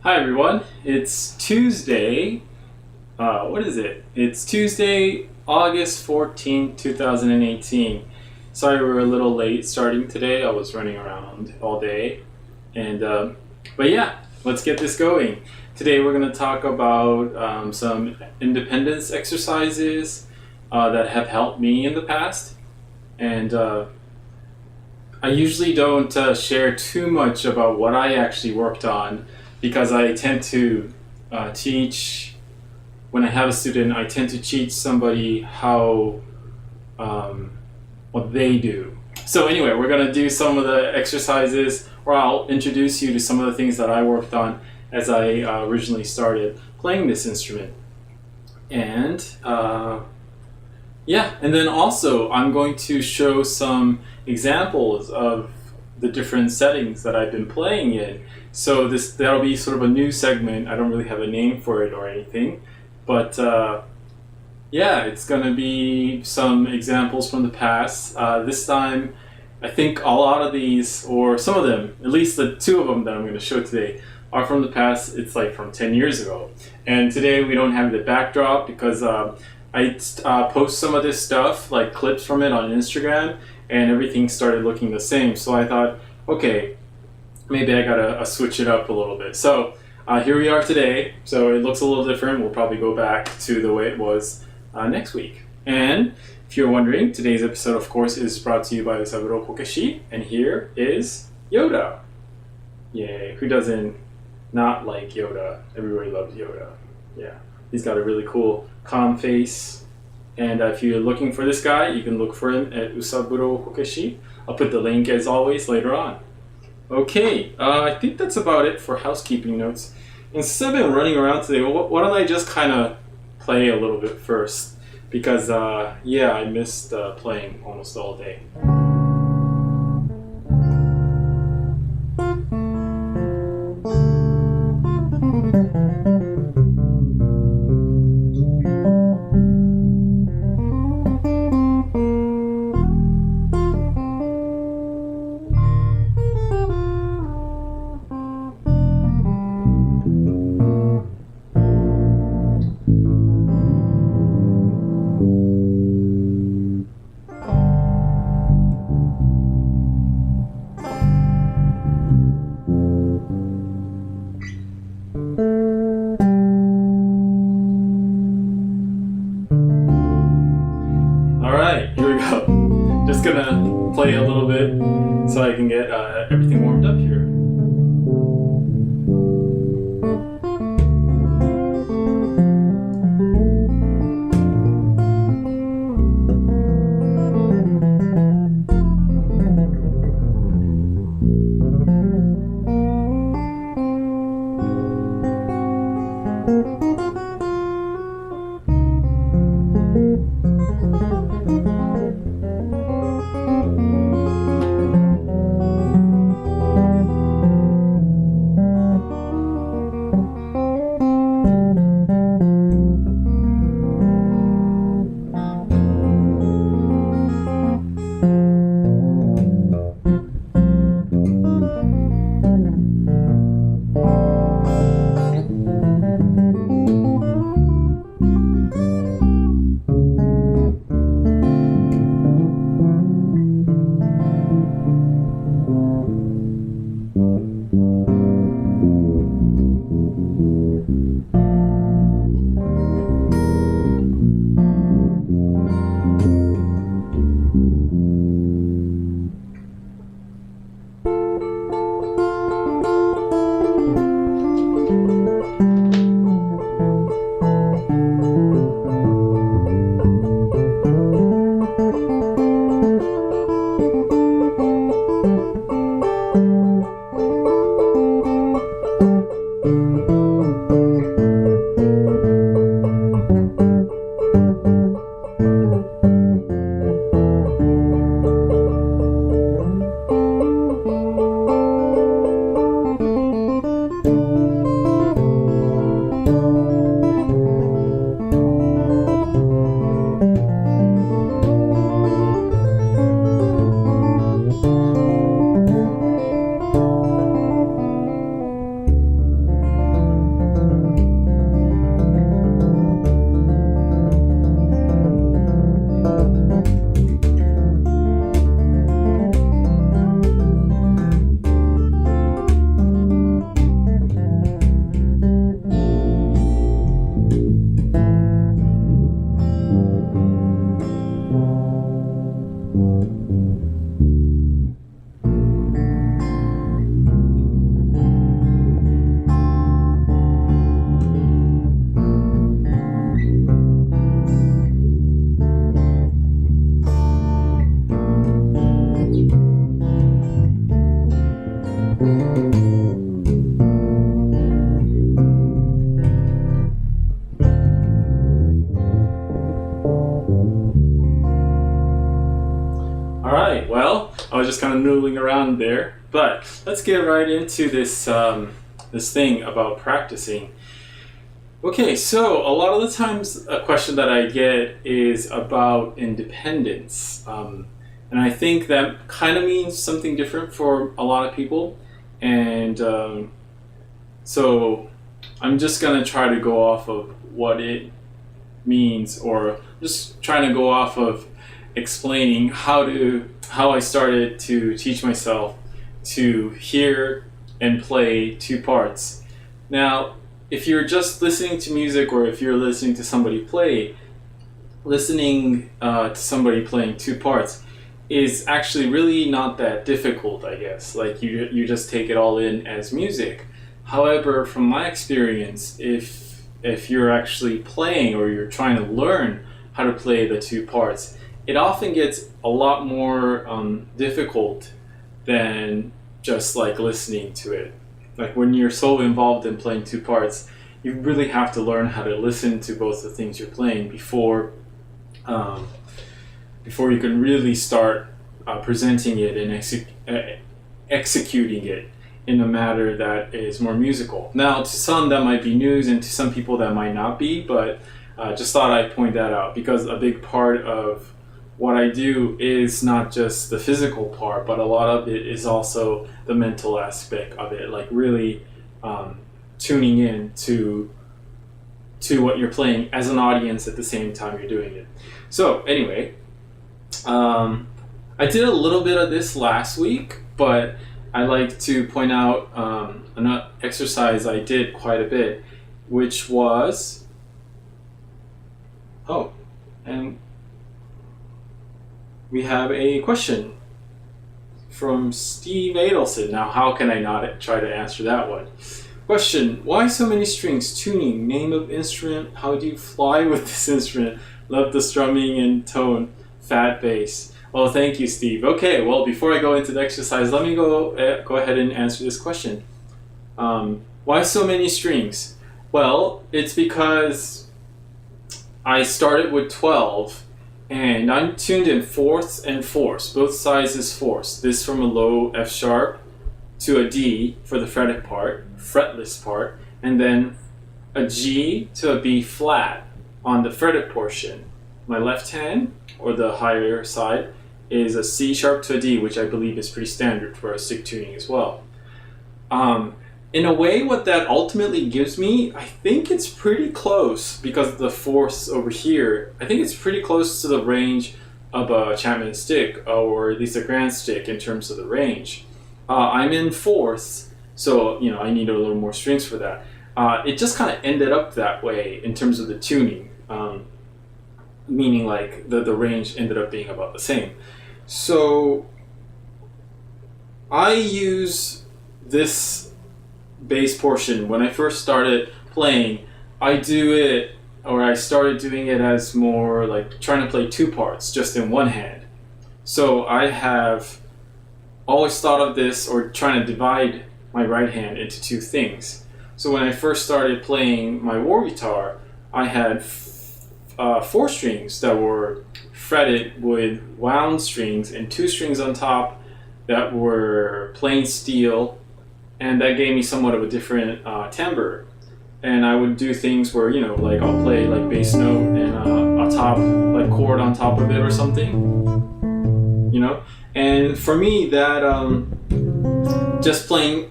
Hi everyone, it's Tuesday, what is it? It's Tuesday, August 14th, 2018. Sorry we're a little late starting today, I was running around all day. But yeah, let's get this going. Today we're going to talk about some independence exercises that have helped me in the past. And I usually don't share too much about what I actually worked on, because I tend to teach, when I have a student, I tend to teach somebody how, what they do. So anyway, we're going to do some of the exercises, or I'll introduce you to some of the things that I worked on as I originally started playing this instrument. And yeah, and then also I'm going to show some examples of the different settings that I've been playing in. So that'll be sort of a new segment. I don't really have a name for it or anything, but yeah, it's going to be some examples from the past. This time, I think a lot of these, or some of them, at least the two of them that I'm going to show today, are from the past. It's like from 10 years ago. And today we don't have the backdrop because I post some of this stuff, like clips from it on Instagram, and everything started looking the same. So I thought, okay, maybe I gotta switch it up a little bit. So here we are today. So it looks a little different. We'll probably go back to the way it was next week. And if you're wondering, today's episode, of course, is brought to you by Usaburo Kokeshi. And here is Yoda. Yay, who doesn't not like Yoda? Everybody loves Yoda. Yeah, he's got a really cool, calm face. And if you're looking for this guy, you can look for him at Usaburo Kokeshi. I'll put the link, as always, later on. Okay, I think that's about it for housekeeping notes. And since I've been running around today, why don't I just kind of play a little bit first? Because, yeah, I missed playing almost all day. Just gonna play a little bit so I can get everything warmed up here. kind of noodling around there. But let's get right into this this thing about practicing. Okay, so a lot of the times a question that I get is about independence. And I think that kind of means something different for a lot of people. And so I'm just going to try to go off of what it means, or just trying to go off of explaining how I started to teach myself to hear and play two parts. Now, if you're just listening to music, or if you're listening to somebody play, listening to somebody playing two parts is actually really not that difficult, I guess. Like you just take it all in as music. However, from my experience, if you're actually playing, or you're trying to learn how to play the two parts, it often gets a lot more difficult than just like listening to it. Like when you're so involved in playing two parts, you really have to learn how to listen to both the things you're playing before you can really start presenting it and executing it in a manner that is more musical. Now, to some that might be news, and to some people that might not be, but just thought I'd point that out, because a big part of what I do is not just the physical part, but a lot of it is also the mental aspect of it, like really tuning in to what you're playing as an audience at the same time you're doing it. So anyway, I did a little bit of this last week, but I like to point out an exercise I did quite a bit, which was, and we have a question from Steve Adelson. Now, how can I not try to answer that one? Question: why so many strings? Tuning, name of instrument, how do you fly with this instrument? Love the strumming and tone, fat bass. Well, thank you, Steve. Okay, well, before I go into the exercise, let me go ahead and answer this question. Why so many strings? Well, it's because I started with 12, and I'm tuned in fourths and fourths, both sizes fourths. This from a low F sharp to a D for the fretless part, and then a G to a B flat on the fretted portion. My left hand, or the higher side, is a C sharp to a D, which I believe is pretty standard for a stick tuning as well. In a way, what that ultimately gives me, I think it's pretty close, because of the fourths over here, I think it's pretty close to the range of a Chapman stick, or at least a grand stick in terms of the range. I'm in fourths, so I need a little more strings for that. It just kind of ended up that way in terms of the tuning, meaning like the range ended up being about the same. So I use this bass portion when I first started playing. I started doing it as more like trying to play two parts just in one hand. So I have always thought of this, or trying to divide my right hand into two things. So when I first started playing my war guitar, I had 4 strings that were fretted with wound strings, and 2 strings on top that were plain steel, and that gave me somewhat of a different timbre. And I would do things where, like I'll play like bass note and a top, like chord on top of it or something, And for me, that just playing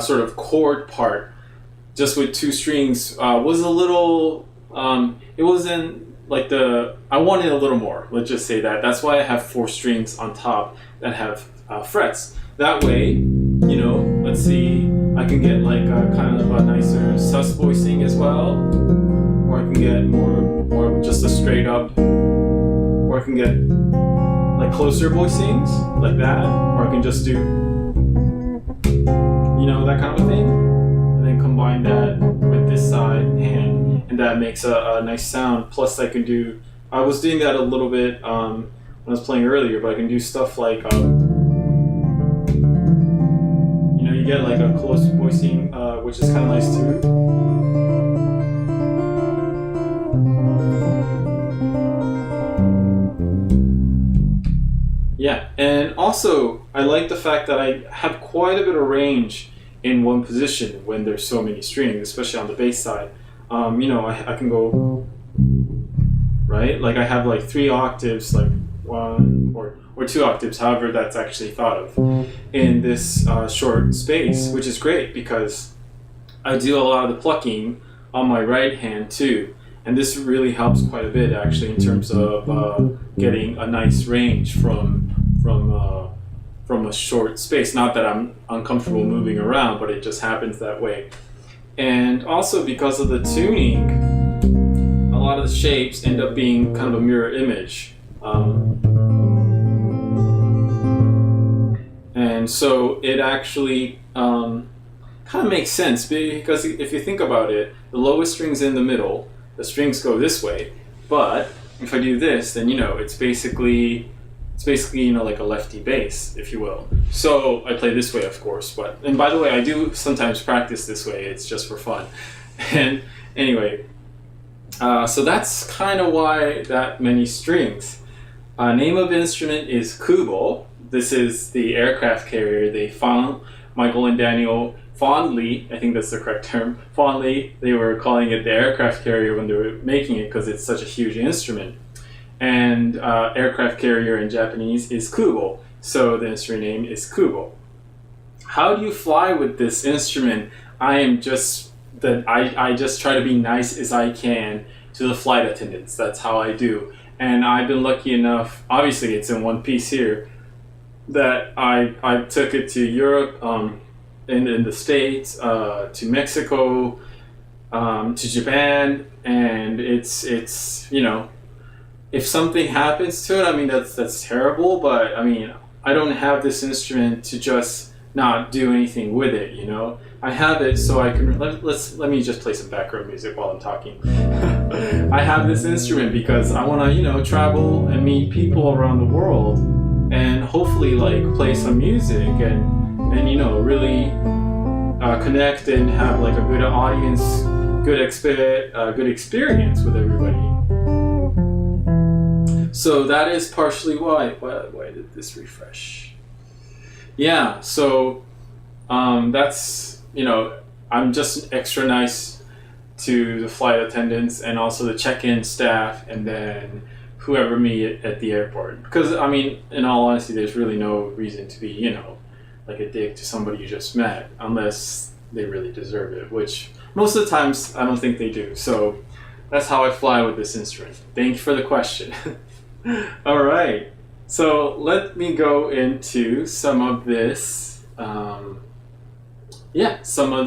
sort of chord part just with 2 strings was a little, it wasn't like I wanted a little more, let's just say that. That's why I have 4 strings on top that have frets. That way, let's see, I can get like a kind of a nicer sus voicing as well, or I can get more just a straight up, or I can get like closer voicings like that, or I can just do, that kind of a thing, and then combine that with this side hand, and that makes a nice sound. Plus I was doing that a little bit when I was playing earlier, but I can do stuff like, you get like a close voicing, which is kind of nice too. Yeah, and also I like the fact that I have quite a bit of range in one position when there's so many strings, especially on the bass side. I can go, right? Like I have like 3 octaves, like 1 or 2 octaves, however that's actually thought of, in this short space, which is great because I do a lot of the plucking on my right hand too. And this really helps quite a bit actually in terms of getting a nice range from a short space. Not that I'm uncomfortable moving around, but it just happens that way. And also because of the tuning, a lot of the shapes end up being kind of a mirror image. And so it actually kind of makes sense because if you think about it, the lowest string's in the middle, the strings go this way, but if I do this, then it's basically like a lefty bass, if you will. So I play this way, of course, and by the way, I do sometimes practice this way. It's just for fun. And anyway, so that's kind of why that many strings. Name of instrument is Kubo. This is the aircraft carrier. They found Michael and Daniel fondly, I think that's the correct term, fondly, they were calling it the aircraft carrier when they were making it because it's such a huge instrument. And aircraft carrier in Japanese is Kubo, so the instrument name is Kubo. How do you fly with this instrument? I just try to be nice as I can to the flight attendants. That's how I do. And I've been lucky enough, obviously it's in one piece here, that I took it to Europe, in the States, to Mexico, to Japan, and it's if something happens to it, I mean that's terrible, but I mean I don't have this instrument to just not do anything with it, I have it so I can let me just play some background music while I'm talking. I have this instrument because I want to travel and meet people around the world and hopefully like play some music and really connect and have like a good audience, good experience with everybody. So that is partially why did this refresh? Yeah, so that's, I'm just extra nice to the flight attendants and also the check-in staff and then whoever meet at the airport. Because, I mean, in all honesty, there's really no reason to be, like a dick to somebody you just met unless they really deserve it, which most of the times I don't think they do. So that's how I fly with this instrument. Thank you for the question. All right, so let me go into some of this, some of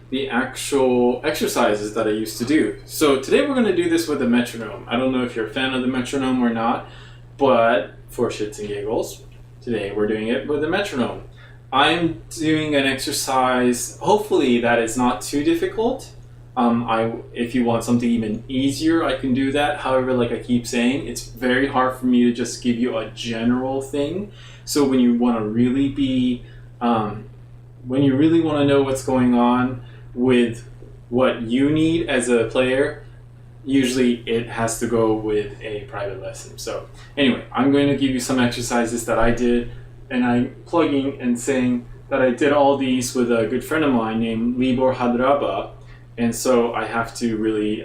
the actual exercises that I used to do. So today we're going to do this with a metronome. I don't know if you're a fan of the metronome or not, but for shits and giggles, today we're doing it with a metronome. I'm doing an exercise, hopefully that is not too difficult. If you want something even easier, I can do that. However, like I keep saying, it's very hard for me to just give you a general thing. So when you want to really when you really want to know what's going on with what you need as a player, usually it has to go with a private lesson. So anyway, I'm going to give you some exercises that I did, and I'm plugging and saying that I did all these with a good friend of mine named Libor Hadraba. And so I have to really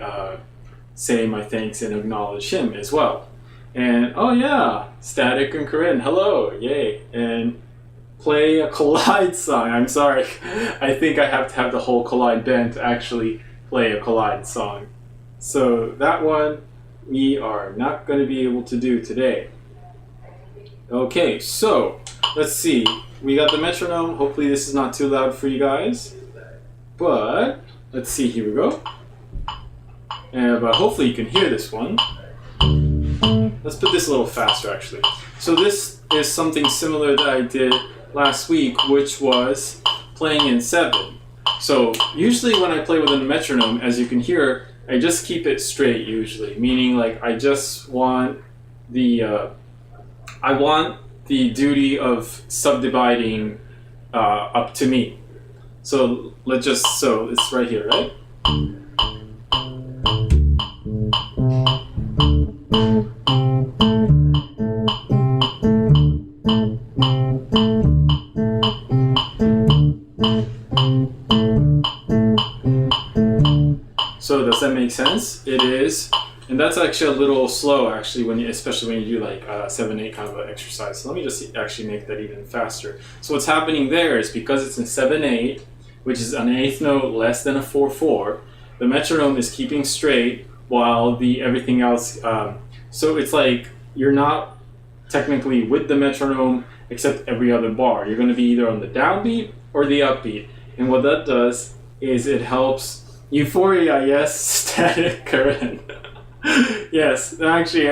say my thanks and acknowledge him as well. And oh yeah, Static and Corinne, hello, yay. And play a Collide song. I'm sorry, I think I have to have the whole Collide band to actually play a Collide song. So that one we are not going to be able to do today. Okay, so let's see. We got the metronome. Hopefully this is not too loud for you guys. But let's see, here we go. But hopefully you can hear this one. Let's put this a little faster actually. So this is something similar that I did last week, which was playing in 7. So usually when I play with a metronome, as you can hear, I just keep it straight usually, meaning like I just want the duty of subdividing up to me. So it's right here, right? So does that make sense? It is. And that's actually a little slow, actually, especially when you do like 7/8 kind of an exercise. So let me just actually make that even faster. So what's happening there is because it's in 7/8, which is an eighth note less than a 4/4, the metronome is keeping straight while the everything else. So it's like you're not technically with the metronome except every other bar. You're going to be either on the downbeat or the upbeat. And what that does is it helps. Euphoria, yes, static current. Yes, actually,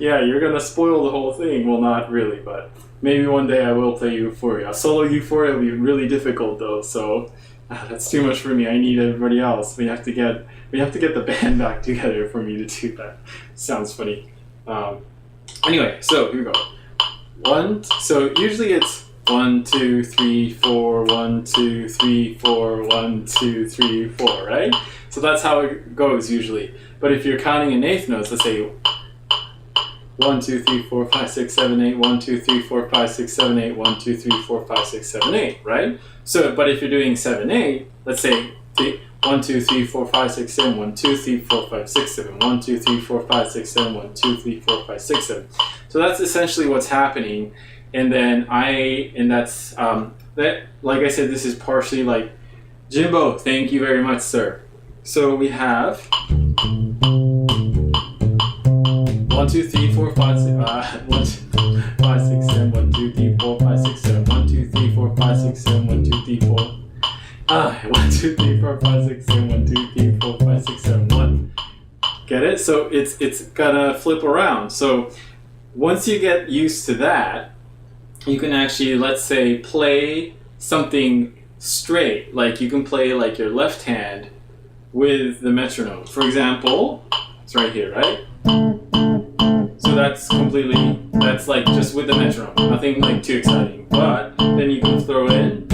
yeah, you're gonna spoil the whole thing. Well, not really, but maybe one day I will play Euphoria. Solo Euphoria will be really difficult though, so that's too much for me. I need everybody else. We have to get the band back together for me to do that. Sounds funny. Anyway, so here we go. So usually it's 1, 2, 3, 4, 1, 2, 3, 4, 1, 2, 3, 4, right? So that's how it goes usually. But if you're counting in eighth notes, let's say 1, 2, 3, 4, 5, 6, 7, 8, 1, 2, 3, 4, 5, 6, 7, 8, 1, 2, 3, 4, 5, 6, 7, 8, right? So, but if you're doing 7/8, let's say 1, 2, 3, 4, 5, 6, 7, 1, 2, 3, 4, 5, 6, 7, 1, 2, 3, 4, 5, 6, 7, 1, 2, 3, 4, 5, 6, 7. So that's essentially what's happening. And then that's that. Like I said, this is partially like Jimbo. Thank you very much, sir. So we have 1, 2, 3, 4, 5, 6, 1, 2, 5, 6, 7, 1, 2, 3, 4, 5, 6, 7, 1, 2, 3, 4, 5, 6, 7, 1, 2, 3, 4. 1, 2, 3, 4, 5, 6, 7, 1, 2, 3, 4, 5, 6, 7, 1. Get it? So it's gonna flip around. So once you get used to that, you can actually, let's say, play something straight. Like you can play like your left hand with the metronome. For example, it's right here, right? So that's like just with the metronome. Nothing like too exciting. But then you can throw in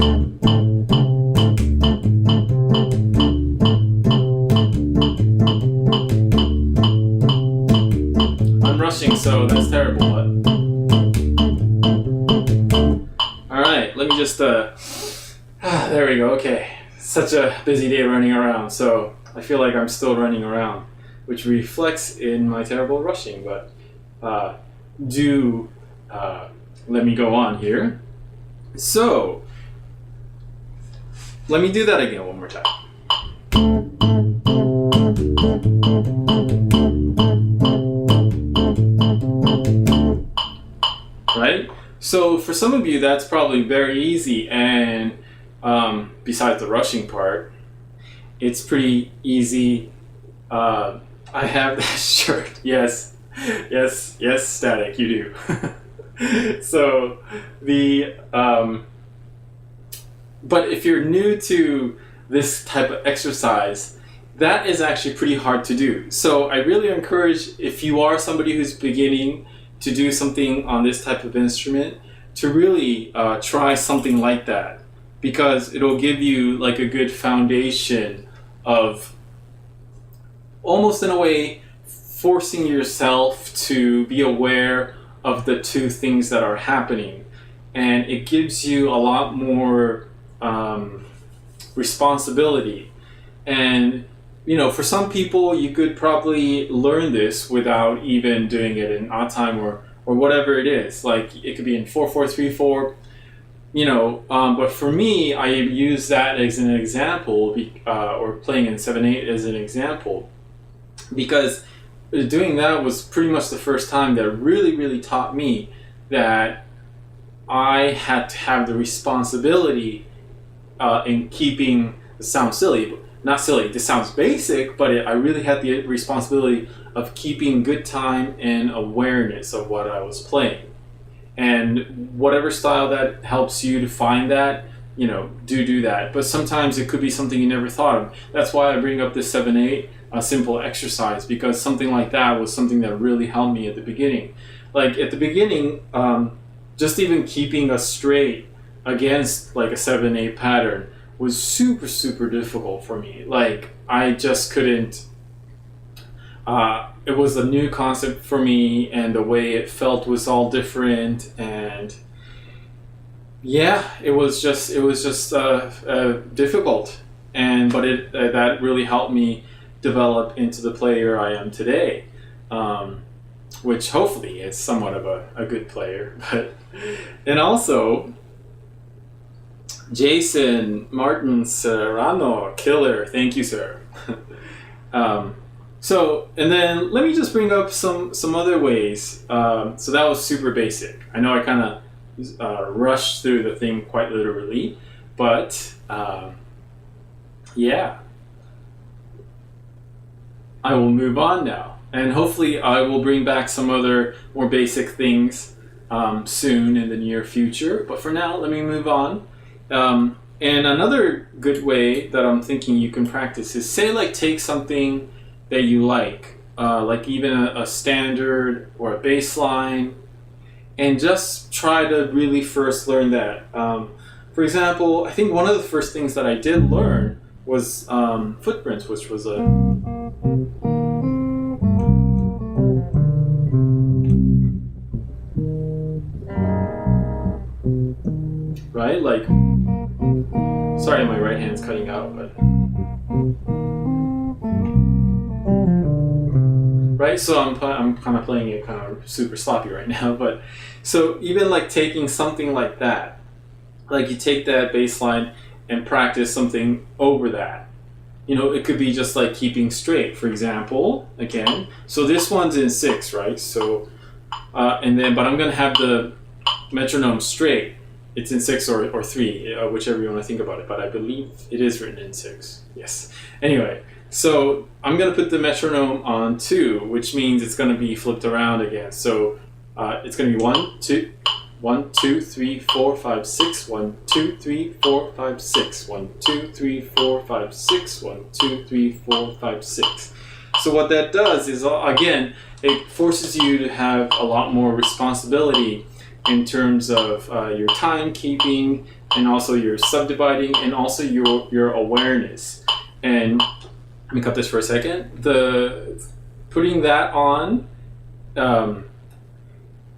I'm rushing, so that's terrible, but alright, let me just there we go, okay. Such a busy day running around, so I feel like I'm still running around, which reflects in my terrible rushing, but let me go on here. So, let me do that again one more time. Right? So for some of you, that's probably very easy, and besides the rushing part, it's pretty easy. I have that shirt. Yes, Static, you do. So but if you're new to this type of exercise, that is actually pretty hard to do. So I really encourage, if you are somebody who's beginning to do something on this type of instrument, to really try something like that, because it'll give you like a good foundation of almost in a way forcing yourself to be aware of the two things that are happening, and it gives you a lot more responsibility. And you know, for some people, you could probably learn this without even doing it in odd time or whatever it is. Like it could be in 4/4/3/4, you know. But for me, I use that as an example, or playing in 7/8 as an example, because doing that was pretty much the first time that really taught me that I had to have the responsibility in keeping the sound silly. Not silly, this sounds basic, but I really had the responsibility of keeping good time and awareness of what I was playing. And whatever style that helps you to find that, you know, do that. But sometimes it could be something you never thought of. That's why I bring up this 7/8, a simple exercise, because something like that was something that really helped me at the beginning. Like at the beginning, just even keeping us straight against like a 7/8 pattern was super difficult for me. Like I just couldn't, it was a new concept for me, and the way it felt was all different, and Yeah, it was just difficult, and but it that really helped me develop into the player I am today, which hopefully is somewhat of a good player. But and also Jason Martin Serrano, killer, thank you, sir. So and then let me just bring up some other ways. So that was super basic. I know I kind of rushed through the thing quite literally, but yeah, I will move on now, and hopefully I will bring back some other more basic things soon in the near future. But for now, let me move on. And another good way that I'm thinking you can practice is, say, like, take something that you like even a standard or a bass line, and just try to really first learn that. For example, I think one of the first things that I did learn was footprints, which was a right, like, sorry, my right hand's cutting out, but right, so I'm kind of playing it kind of super sloppy right now, but so even like taking something like that, like you take that bass line and practice something over that. It could be just like keeping straight, for example, again. So this one's in 6, right? So, and then, but I'm gonna have the metronome straight. It's in 6 or 3, whichever you want to think about it, but I believe it is written in 6. Yes. Anyway, so I'm going to put the metronome on 2, which means it's going to be flipped around again. So it's going to be 1, 2, 1, 2, 3, 4, 5, 6, 1, 2, 3, 4, 5, 6, 1, 2, 3, 4, 5, 6, 1, 2, 3, 4, 5, 6. So what that does is, again, it forces you to have a lot more responsibility in terms of your timekeeping, and also your subdividing, and also your awareness. And let me cut this for a second. Putting that on,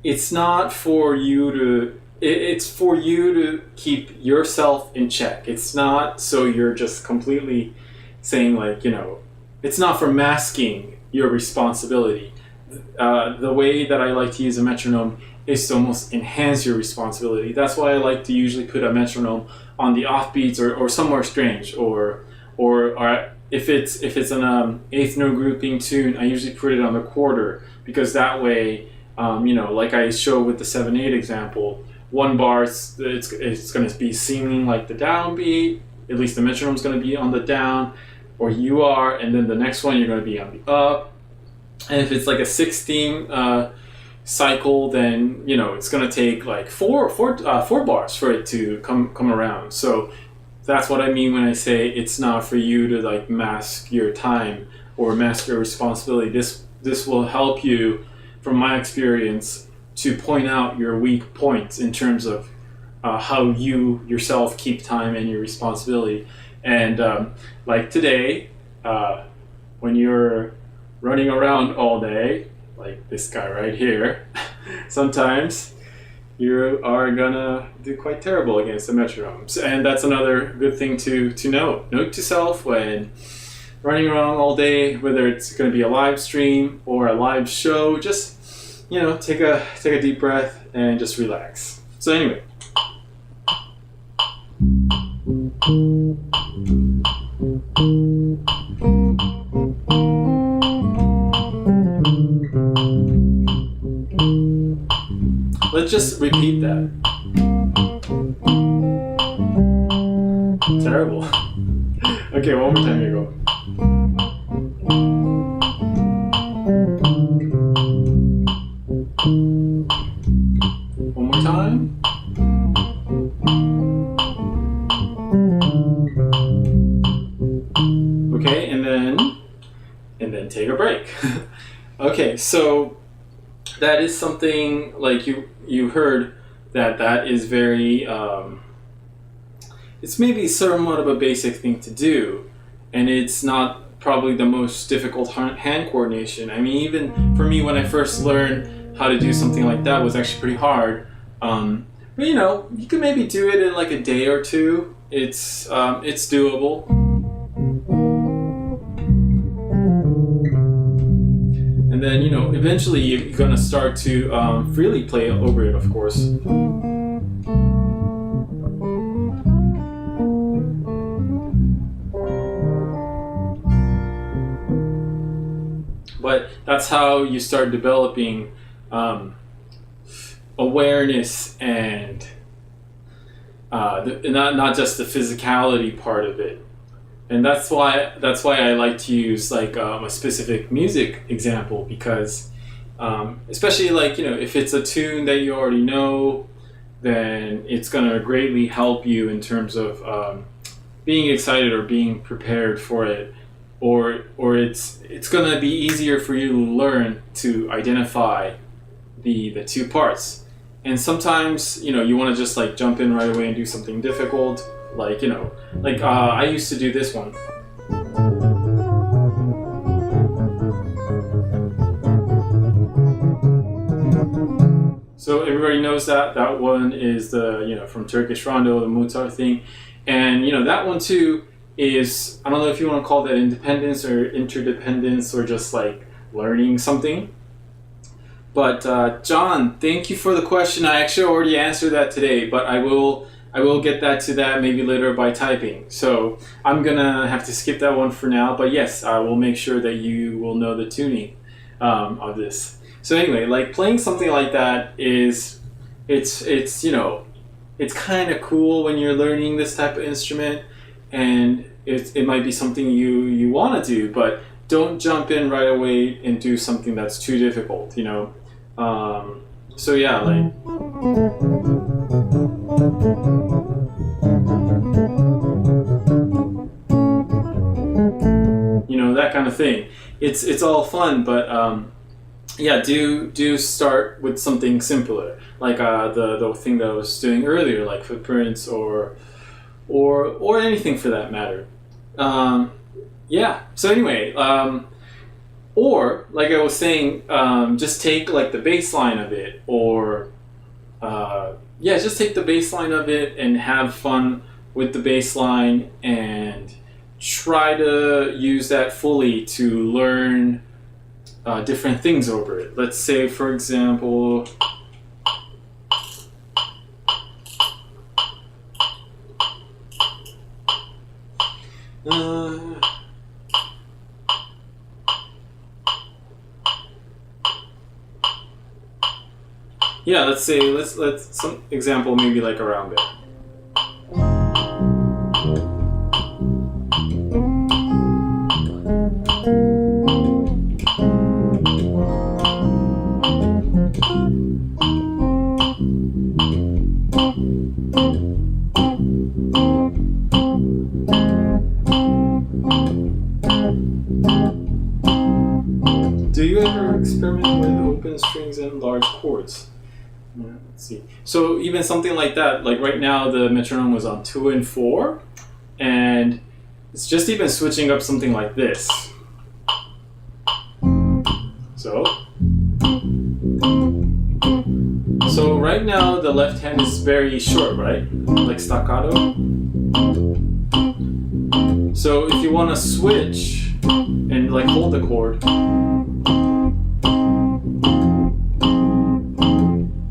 it's not for you to. It's for you to keep yourself in check. It's not so you're just completely saying, like, it's not for masking your responsibility. The way that I like to use a metronome is to almost enhance your responsibility. That's why I like to usually put a metronome on the offbeats or somewhere strange, or if it's an eighth note grouping tune, I usually put it on the quarter, because that way, like I show with the 7/8 example, one bar it's going to be seeming like the downbeat. At least the metronome's going to be on the down, or you are, and then the next one you're going to be on the up. And if it's like a 16 cycle, then it's going to take like four bars for it to come around. So that's what I mean when I say it's not for you to like mask your time or mask your responsibility. This will help you, from my experience, to point out your weak points in terms of how you yourself keep time and your responsibility. And like today, when you're running around all day, like this guy right here, sometimes you are gonna do quite terrible against the metronomes. And that's another good thing to note. Note to self when running around all day, whether it's gonna be a live stream or a live show, just take a deep breath and just relax. So anyway. Let's just repeat that. Terrible. Okay, one more time, here you go. One more time. Okay, and then take a break. Okay, so that is something like you heard that is very it's maybe somewhat of a basic thing to do, and it's not probably the most difficult hand coordination. I mean, even for me, when I first learned how to do something like that, was actually pretty hard. But you can maybe do it in like a day or two. It's doable. And then, eventually you're going to start to freely play over it, of course. But that's how you start developing awareness and not just the physicality part of it. And that's why I like to use like a specific music example, because especially like if it's a tune that you already know, then it's gonna greatly help you in terms of being excited or being prepared for it, or it's gonna be easier for you to learn to identify the two parts. And sometimes you want to just like jump in right away and do something difficult. Like, I used to do this one. So everybody knows that one is the, from Turkish Rondo, the Mozart thing. And, that one too is, I don't know if you want to call that independence or interdependence or just like learning something. But John, thank you for the question. I actually already answered that today, but I will get to that maybe later by typing. So I'm gonna have to skip that one for now. But yes, I will make sure that you will know the tuning of this. So anyway, like playing something like that it's kind of cool when you're learning this type of instrument, and it might be something you want to do, but don't jump in right away and do something that's too difficult. So yeah, like. That kind of thing. It's all fun, but yeah, do start with something simpler, like the thing that I was doing earlier, like footprints or anything for that matter. Yeah. So anyway, or like I was saying, just take like the bass line of it, or just take the bass line of it and have fun with the bass line and try to use that fully to learn different things over it. Let's say, for example, yeah, let's say let's some example maybe like around there. Do you ever experiment with open strings and large chords? Let's see. So even something like that, like right now the metronome was on 2 and 4, and it's just even switching up something like this. So right now the left hand is very short, right? Like staccato. So if you want to switch and like hold the chord,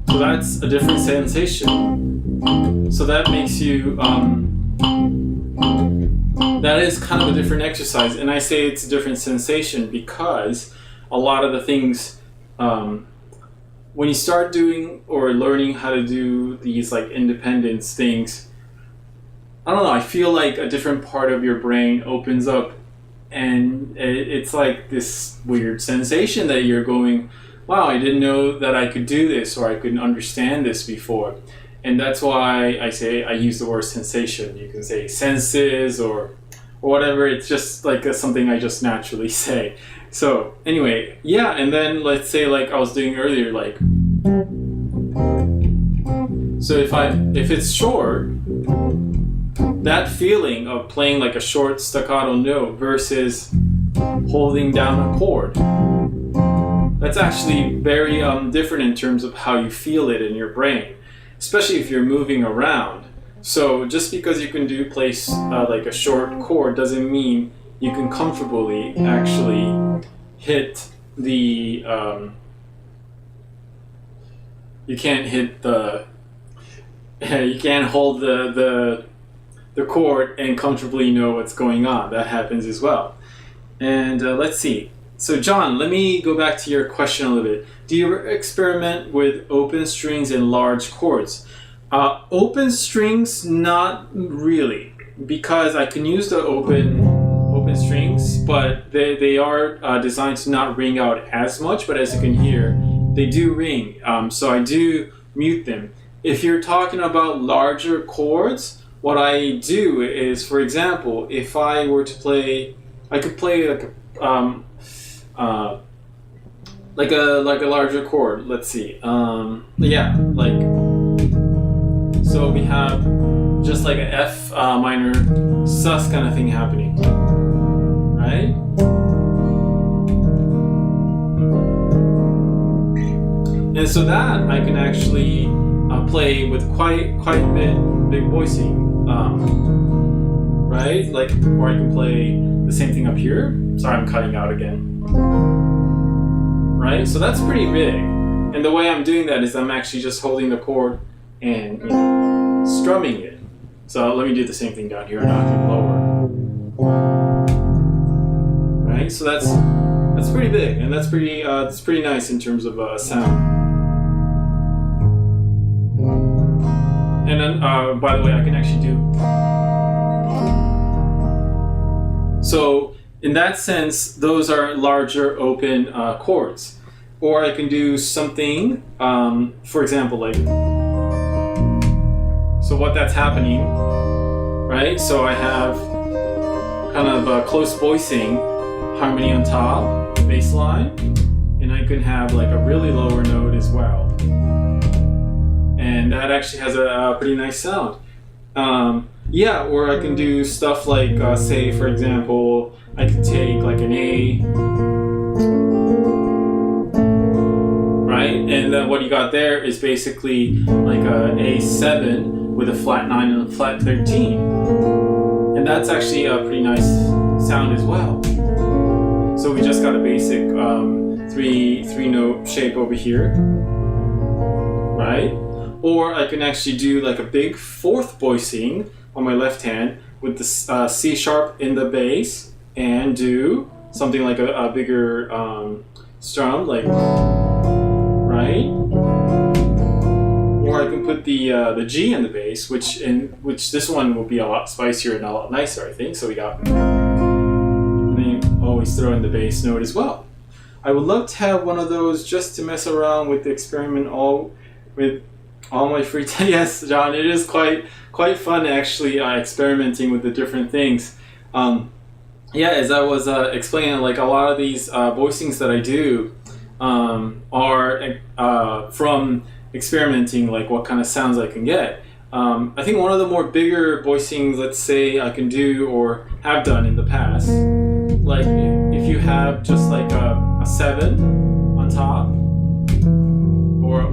so that's a different sensation. So that makes you, that is kind of a different exercise. And I say it's a different sensation because a lot of the things, when you start doing or learning how to do these like independence things, I don't know, I feel like a different part of your brain opens up, and it's like this weird sensation that you're going, wow, I didn't know that I could do this, or I couldn't understand this before. And that's why I say I use the word sensation. You can say senses or whatever. It's just like something I just naturally say. So anyway, yeah, and then let's say like I was doing earlier, like, so if it's short, that feeling of playing like a short staccato note versus holding down a chord, that's actually very different in terms of how you feel it in your brain. especially if you're moving around. So just because you can play like a short chord doesn't mean you can comfortably actually hit the you can't hit the you can't hold the chord and comfortably know what's going on. That happens as well. And let's see. So John, let me go back to your question a little bit. Do you experiment with open strings and large chords? Open strings, not really, because I can use the open strings, but they are designed to not ring out as much. But as you can hear, they do ring. So I do mute them. If you're talking about larger chords, what I do is, for example, if I were to play, I could play like a larger chord. Let's see. Yeah, like so we have just like a F minor sus kind of thing happening, right? And so that I can actually play with quite a big voicing, right? Like, or I can play the same thing up here. Sorry, I'm cutting out again. Right? So that's pretty big. And the way I'm doing that is I'm actually just holding the chord and strumming it. So let me do the same thing down here, an octave lower. Right? So that's pretty big, and that's pretty nice in terms of sound. And then, by the way, I can actually do. So in that sense, those are larger open chords. Or I can do something, for example, like, so what that's happening, right? So I have kind of a close voicing, harmony on top, bass line, and I can have like a really lower note as well. And that actually has a pretty nice sound. Yeah, or I can do stuff like, say, for example, I could take like an A, right? And then what you got there is basically like an A7 with a flat 9 and a flat 13. And that's actually a pretty nice sound as well. So we just got a basic three note shape over here, right? Or I can actually do like a big fourth voicing on my left hand with the C sharp in the bass and do something like a bigger strum, like, right? Or I can put the G in the bass, which this one will be a lot spicier and a lot nicer, I think. So we got, and then you always throw in the bass note as well. I would love to have one of those just to mess around with the experiment with all my free time. Yes, John, it is quite fun actually experimenting with the different things. Yeah, as I was explaining, like a lot of these voicings that I do are from experimenting, like what kind of sounds I can get. I think one of the more bigger voicings, let's say, I can do or have done in the past, like if you have just like a 7 on top, or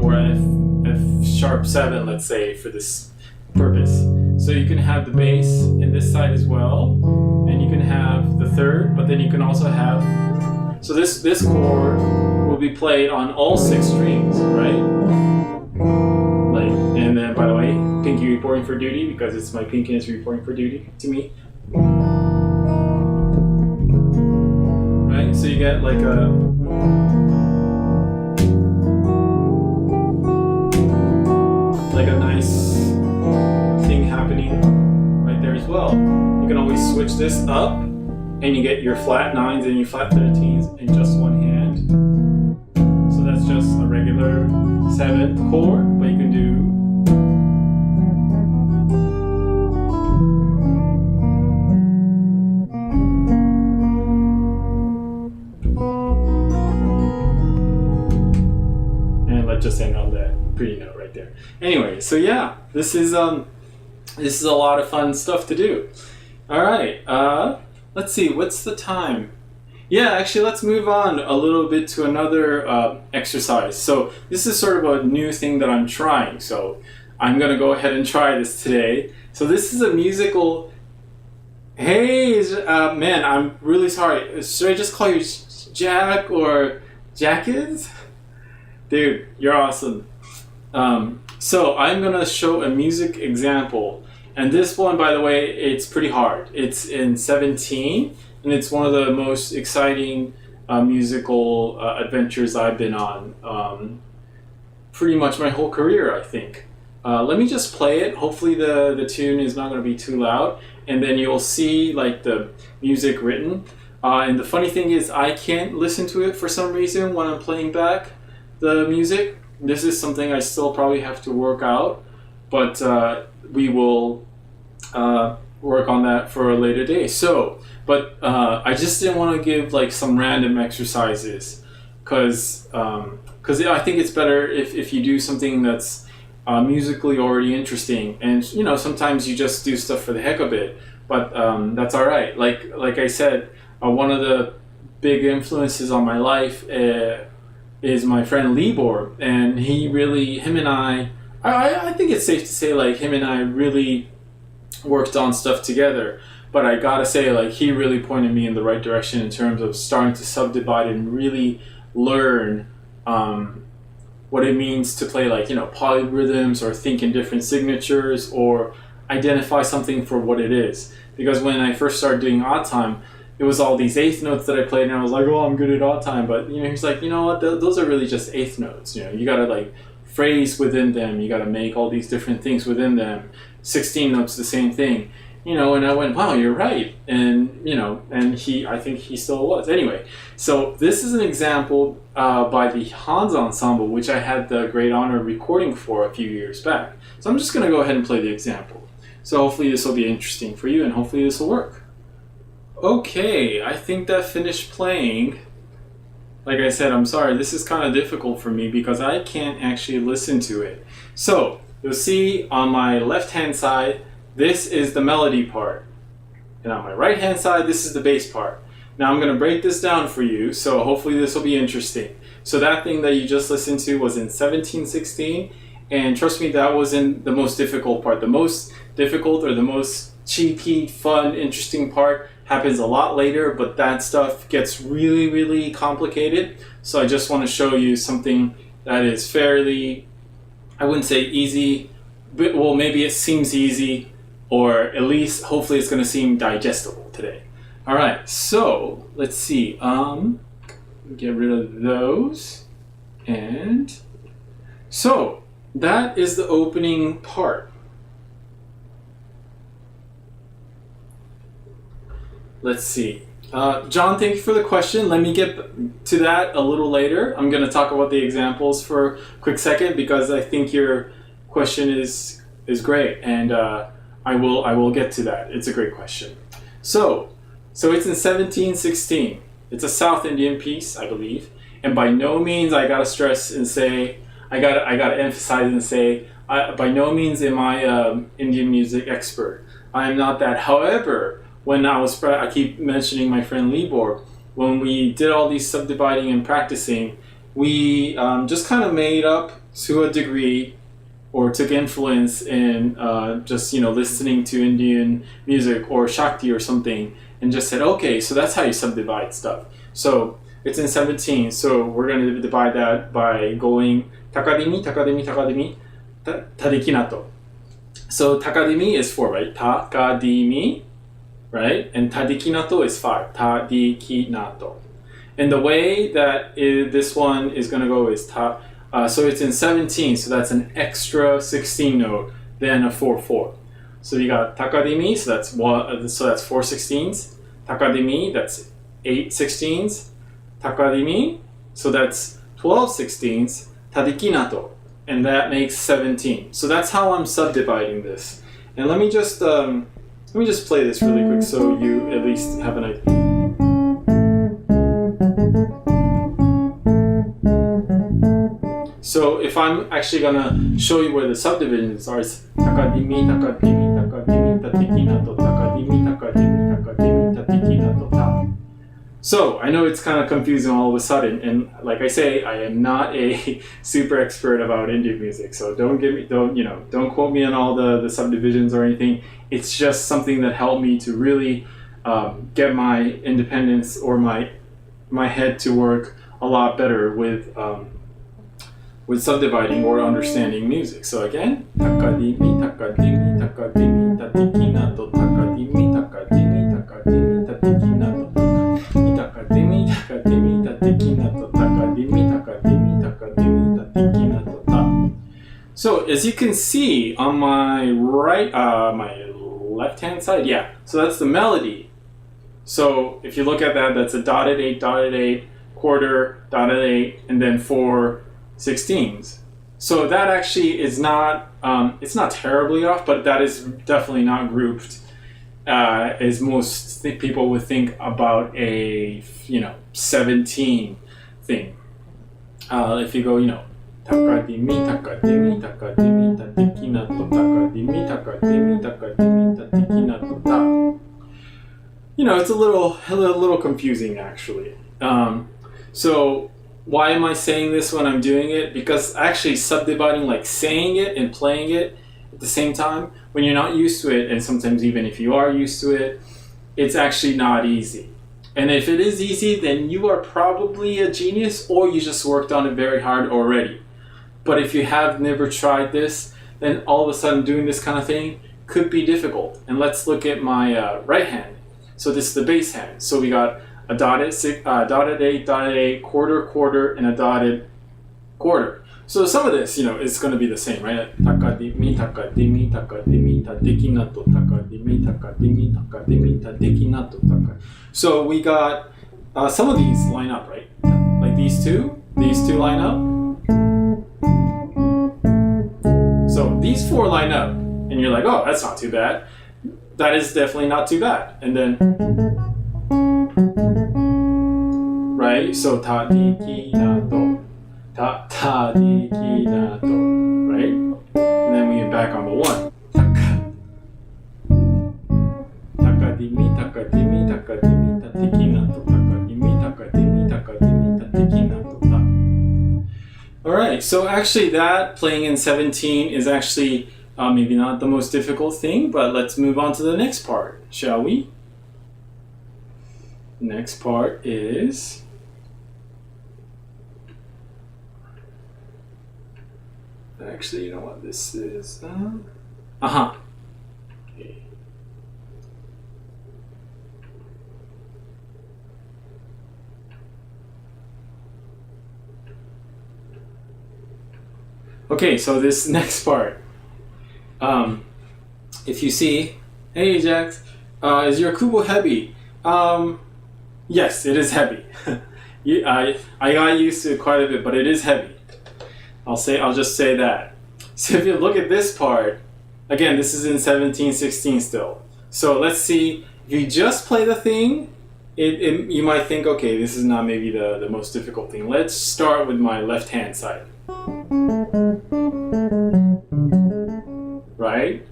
F sharp 7, let's say, for this purpose. So you can have the bass in this side as well, and you can have the third, but then you can also have, so this chord will be played on all 6 strings, right? Like, and then, by the way, pinky reporting for duty, because it's my pinkiness reporting for duty to me. Right? So you get like a nice thing happening right there as well. You can always switch this up and you get your flat 9s and your flat 13s in just one hand. So that's just a regular 7th chord, but you can do and let's just end on that pretty note right there. Anyway, so yeah, this is a lot of fun stuff to do. All right, let's see, what's the time? Yeah, actually, let's move on a little bit to another exercise. So this is sort of a new thing that I'm trying. So I'm gonna go ahead and try this today. So this is a musical. Hey, man, I'm really sorry. Should I just call you Jack or Jackins? Dude, you're awesome. So I'm gonna show a music example, and this one, by the way, it's pretty hard. It's in 17, and it's one of the most exciting musical adventures I've been on pretty much my whole career, I think. Let me just play it. Hopefully the tune is not going to be too loud, and then you'll see like the music written. And the funny thing is I can't listen to it for some reason when I'm playing back the music. This is something I still probably have to work out, but we will work on that for a later day. But I just didn't want to give like some random exercises because I think it's better if you do something that's musically already interesting, and sometimes you just do stuff for the heck of it, but that's all right. Like I said, one of the big influences on my life is my friend Libor, and him and I think it's safe to say like him and I really worked on stuff together. But I gotta say, like, he really pointed me in the right direction in terms of starting to subdivide and really learn what it means to play like polyrhythms, or think in different signatures, or identify something for what it is. Because when I first started doing odd time, it was all these eighth notes that I played, and I was like, oh, I'm good at odd time. But he's like, you know what? Those are really just eighth notes. You gotta like phrase within them. You gotta make all these different things within them. 16 notes, the same thing. And I went, wow, you're right. And I think he still was. Anyway, so this is an example by the Hans Ensemble, which I had the great honor of recording for a few years back. So I'm just going to go ahead and play the example. So hopefully this will be interesting for you, and hopefully this will work. Okay, I think that finished playing. Like I said, I'm sorry, this is kind of difficult for me because I can't actually listen to it. So you'll see on my left-hand side, this is the melody part. And on my right-hand side, this is the bass part. Now I'm going to break this down for you, so hopefully this will be interesting. So that thing that you just listened to was in 17/16, and trust me, that wasn't the most difficult part. The most difficult, or the most cheeky, fun, interesting part happens a lot later, but that stuff gets really, really complicated. So I just want to show you something that is fairly, I wouldn't say easy, but well, maybe it seems easy, or at least hopefully it's going to seem digestible today. All right, so let's see. Get rid of those. And so that is the opening part. Let's see. John, thank you for the question. Let me get to that a little later. I'm going to talk about the examples for a quick second because I think your question is great, and I will get to that. It's a great question. So it's in 17/16. It's a South Indian piece, I believe. And by no means, I gotta stress and say, I gotta emphasize and say, by no means am I Indian music expert. I am not that. However, when I keep mentioning my friend Libor, when we did all these subdividing and practicing, we just kind of made up to a degree, or took influence in just listening to Indian music or Shakti or something, and just said, okay, so that's how you subdivide stuff. So it's in 17, so we're going to divide that by going takadimi, takadimi, takadimi, tadikinato. So takadimi is 4, right? Takadimi, right? And tadikinato is 5. Tadikinato. And the way that this one is going to go is so it's in 17, so that's an extra 16 note, then a 4/4. So you got takadimi, so that's 4 16ths. Takadimi, that's 8 16ths. Takadimi, so that's 12 16ths. Tadikinato, and that makes 17. So that's how I'm subdividing this. And let me just play this really quick so you at least have an idea. So if I'm actually gonna show you where the subdivisions are, it's takadimi, takadimi, takadimi, tatikinato, takadimi, takadimi, takadimi, tatikinato, ta. So I know it's kind of confusing all of a sudden, and like I say, I am not a super expert about indie music, so don't quote me on all the subdivisions or anything. It's just something that helped me to really get my independence or my head to work a lot better with subdividing or understanding music. So again, takadimi, takadimi, takadimi, tatikinato, takadimi, takadimi, takadimi, tatikinato, takadimi, takadimi, tatikinato, takadimi, takadimi, takadimi, tatikinato, ta. So as you can see on my my left-hand side, yeah. So that's the melody. So if you look at that, that's a dotted 8, dotted 8, quarter, dotted 8, and then 4 16s. So that actually is not, it's not terribly off, but that is definitely not grouped as most people would think about a 17 thing. If you go, takadimi, takadimi, takadimi, tatikinato, takadimi, takadimi, takadimi, tatikinato, ta. It's a little confusing actually. So why am I saying this when I'm doing it? Because actually subdividing, like saying it and playing it at the same time, when you're not used to it, and sometimes even if you are used to it, it's actually not easy. And if it is easy, then you are probably a genius, or you just worked on it very hard already. But if you have never tried this, then all of a sudden doing this kind of thing could be difficult. And let's look at my right hand. So this is the bass hand. So we got a dotted 8, quarter, quarter, and a dotted quarter. So some of this, it's going to be the same, right? Takadimi, takadimi, takadimi, tatikinato, takadimi, takadimi, takadimi, tatikinato, takadimi. So we got some of these line up, right? Like these two line up. So these 4 line up, and you're like, oh, that's not too bad. That is definitely not too bad. And then, right? So ta-di-ki-na-to, ta-ta-di-ki-na-to, right? And then we get back on the 1. Takadimi, takadimi, takadimi, tatikinato, takadimi, takadimi, takadimi, tatikinato, ta. Alright, so actually that playing in 17 is actually maybe not the most difficult thing, but let's move on to the next part, shall we? Next part is actually, you know what this is? Okay. Okay, so this next part. If you see, hey Jax, is your kubo heavy? Yes, it is heavy. I got used to it quite a bit, but it is heavy. I'll just say that. So if you look at this part, again, this is in 17/16 still. So let's see, if you just play the thing, you might think, okay, this is not maybe the most difficult thing. Let's start with my left hand side. Right?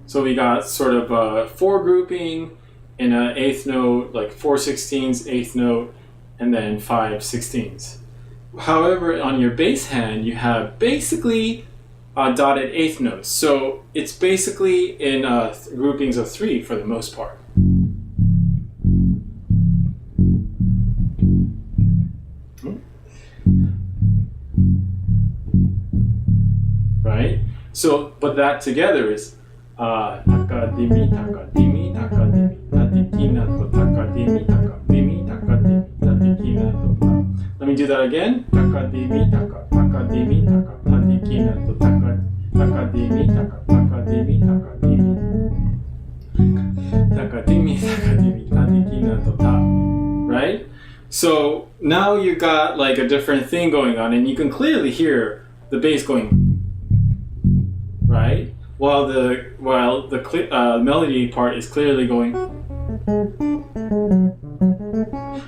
So we got sort of a 4 grouping in an 8th note, like 4 16s, 8th note, and then 5 16s. However, on your bass hand, you have basically dotted 8th notes. So it's basically in groupings of 3 for the most part. Right? So, but that together is takadimi, takadimi, takadimi, tatikinato, takadimi, takadimi, takadimi, tatikinato. Let me do that again. Takadimi, takadimi, tatikinato, takadimi, takadimi, takadimi, takadimi, takadimi, tatikinato, ta. Right? So now you got like a different thing going on, and you can clearly hear the bass going. Right? While the melody part is clearly going.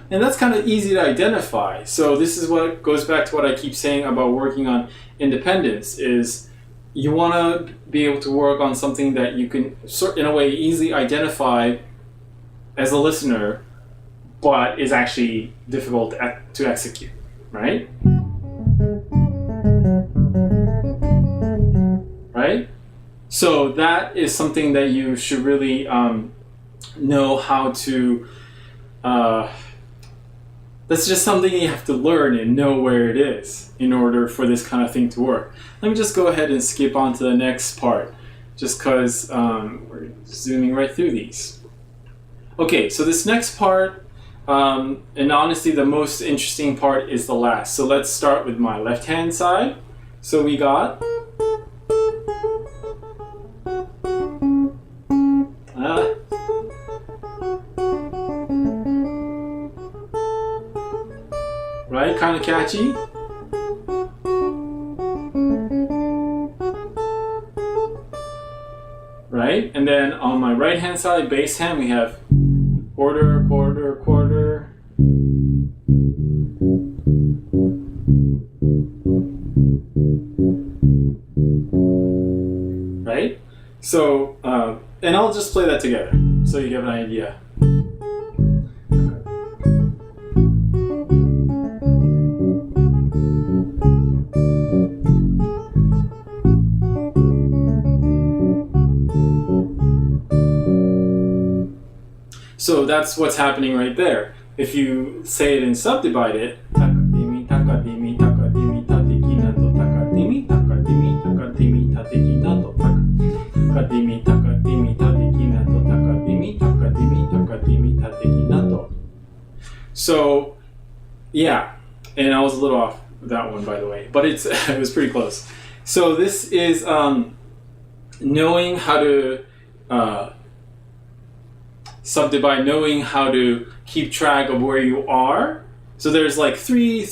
And that's kind of easy to identify. So this is what goes back to what I keep saying about working on independence is, you want to be able to work on something that you can, in a way, easily identify as a listener, but is actually difficult to execute, right? Right? So that is something that you should really know how to. That's just something you have to learn and know where it is in order for this kind of thing to work. Let me just go ahead and skip on to the next part, just because we're zooming right through these. Okay, so this next part, and honestly the most interesting part is the last. So let's start with my left-hand side. So we got... right, kind of catchy. Right, and then on my right hand side, bass hand, we have quarter, quarter, quarter. Right? So, and I'll just play that together so you get an idea. So that's what's happening right there. If you say it and subdivide it, takadimi, takadimi, takadimi, tateki nato, takadimi, takadimi, takadimi, tateki nato, takadimi, takadimi, tateki nato, takadimi, takadimi, takadimi, tateki nato. So, yeah, and I was a little off with that one, by the way, but it was pretty close. So this is knowing how to subdivide, knowing how to keep track of where you are. So there's like three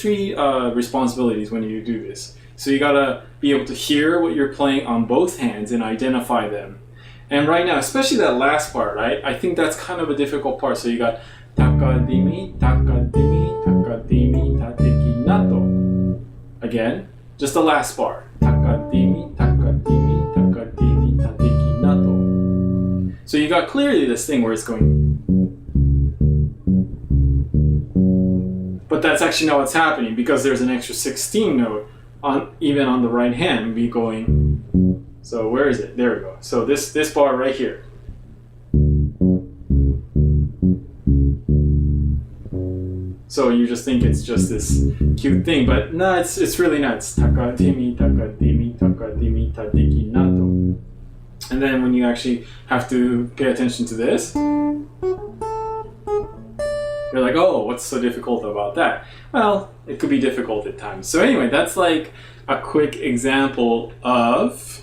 responsibilities when you do this. So you gotta be able to hear what you're playing on both hands and identify them. And right now, especially that last part, right? I think that's kind of a difficult part. So you got takadimi, takadimi, takadimi, tateki nato. Again, just the last part. Takadimi, takadimi, takadimi, tateki nato. So you got clearly this thing where it's going, but that's actually not what's happening because there's an extra 16 note even on the right hand be going. So where is it? There we go. So this bar right here. So you just think it's just this cute thing, but no, it's really not. It's takadimi, takadimi, takadimi, tateki nato. And then when you actually have to pay attention to this, you're like, oh, what's so difficult about that? Well, it could be difficult at times. So anyway, that's like a quick example of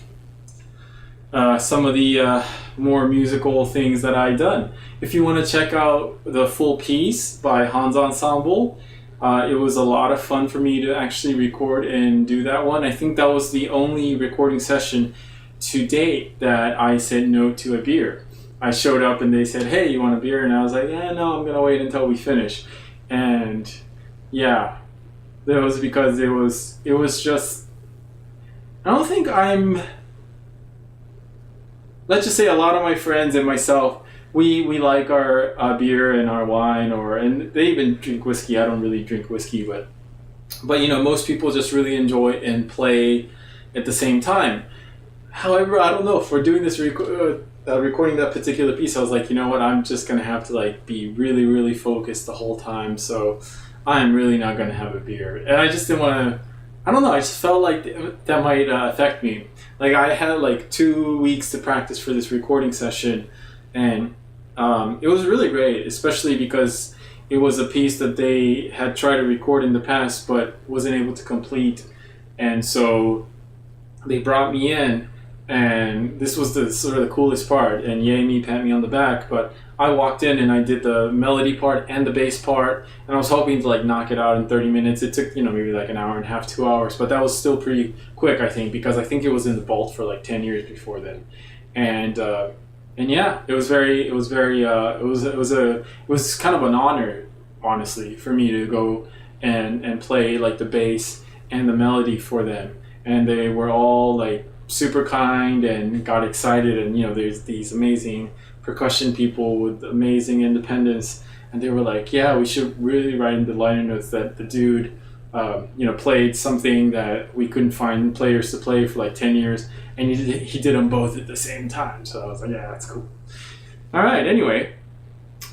some of the more musical things that I've done. If you want to check out the full piece by Hans Ensemble, it was a lot of fun for me to actually record and do that one. I think that was the only recording session to date that I said no to a beer. I showed up and they said, hey, you want a beer? And I was like, yeah, no, I'm gonna wait until we finish. And yeah, that was because it was just, I don't think let's just say a lot of my friends and myself, we like our beer and our wine, and they even drink whiskey. I don't really drink whiskey, but you know, most people just really enjoy and play at the same time. However, I don't know, for doing this recording that particular piece, I was like, you know what, I'm just gonna have to like be really, really focused the whole time. So I'm really not gonna have a beer, and I just didn't want to. I don't know. I just felt like that might affect me. Like I had like 2 weeks to practice for this recording session, and it was really great, especially because it was a piece that they had tried to record in the past but wasn't able to complete, and so they brought me in. And this was the sort of the coolest part, and yay me, pat me on the back, but I walked in and I did the melody part and the bass part, and I was hoping to like knock it out in 30 minutes. It took, you know, maybe like an hour and a half, 2 hours, but that was still pretty quick, I think, because I think it was in the vault for like 10 years before then. And yeah, it was kind of an honor, honestly, for me to go and play like the bass and the melody for them. And they were all like super kind and got excited, and there's these amazing percussion people with amazing independence, and they were like, yeah, we should really write in the liner notes that the dude played something that we couldn't find players to play for like 10 years, and he did them both at the same time. So I was like, yeah, that's cool. All right, anyway,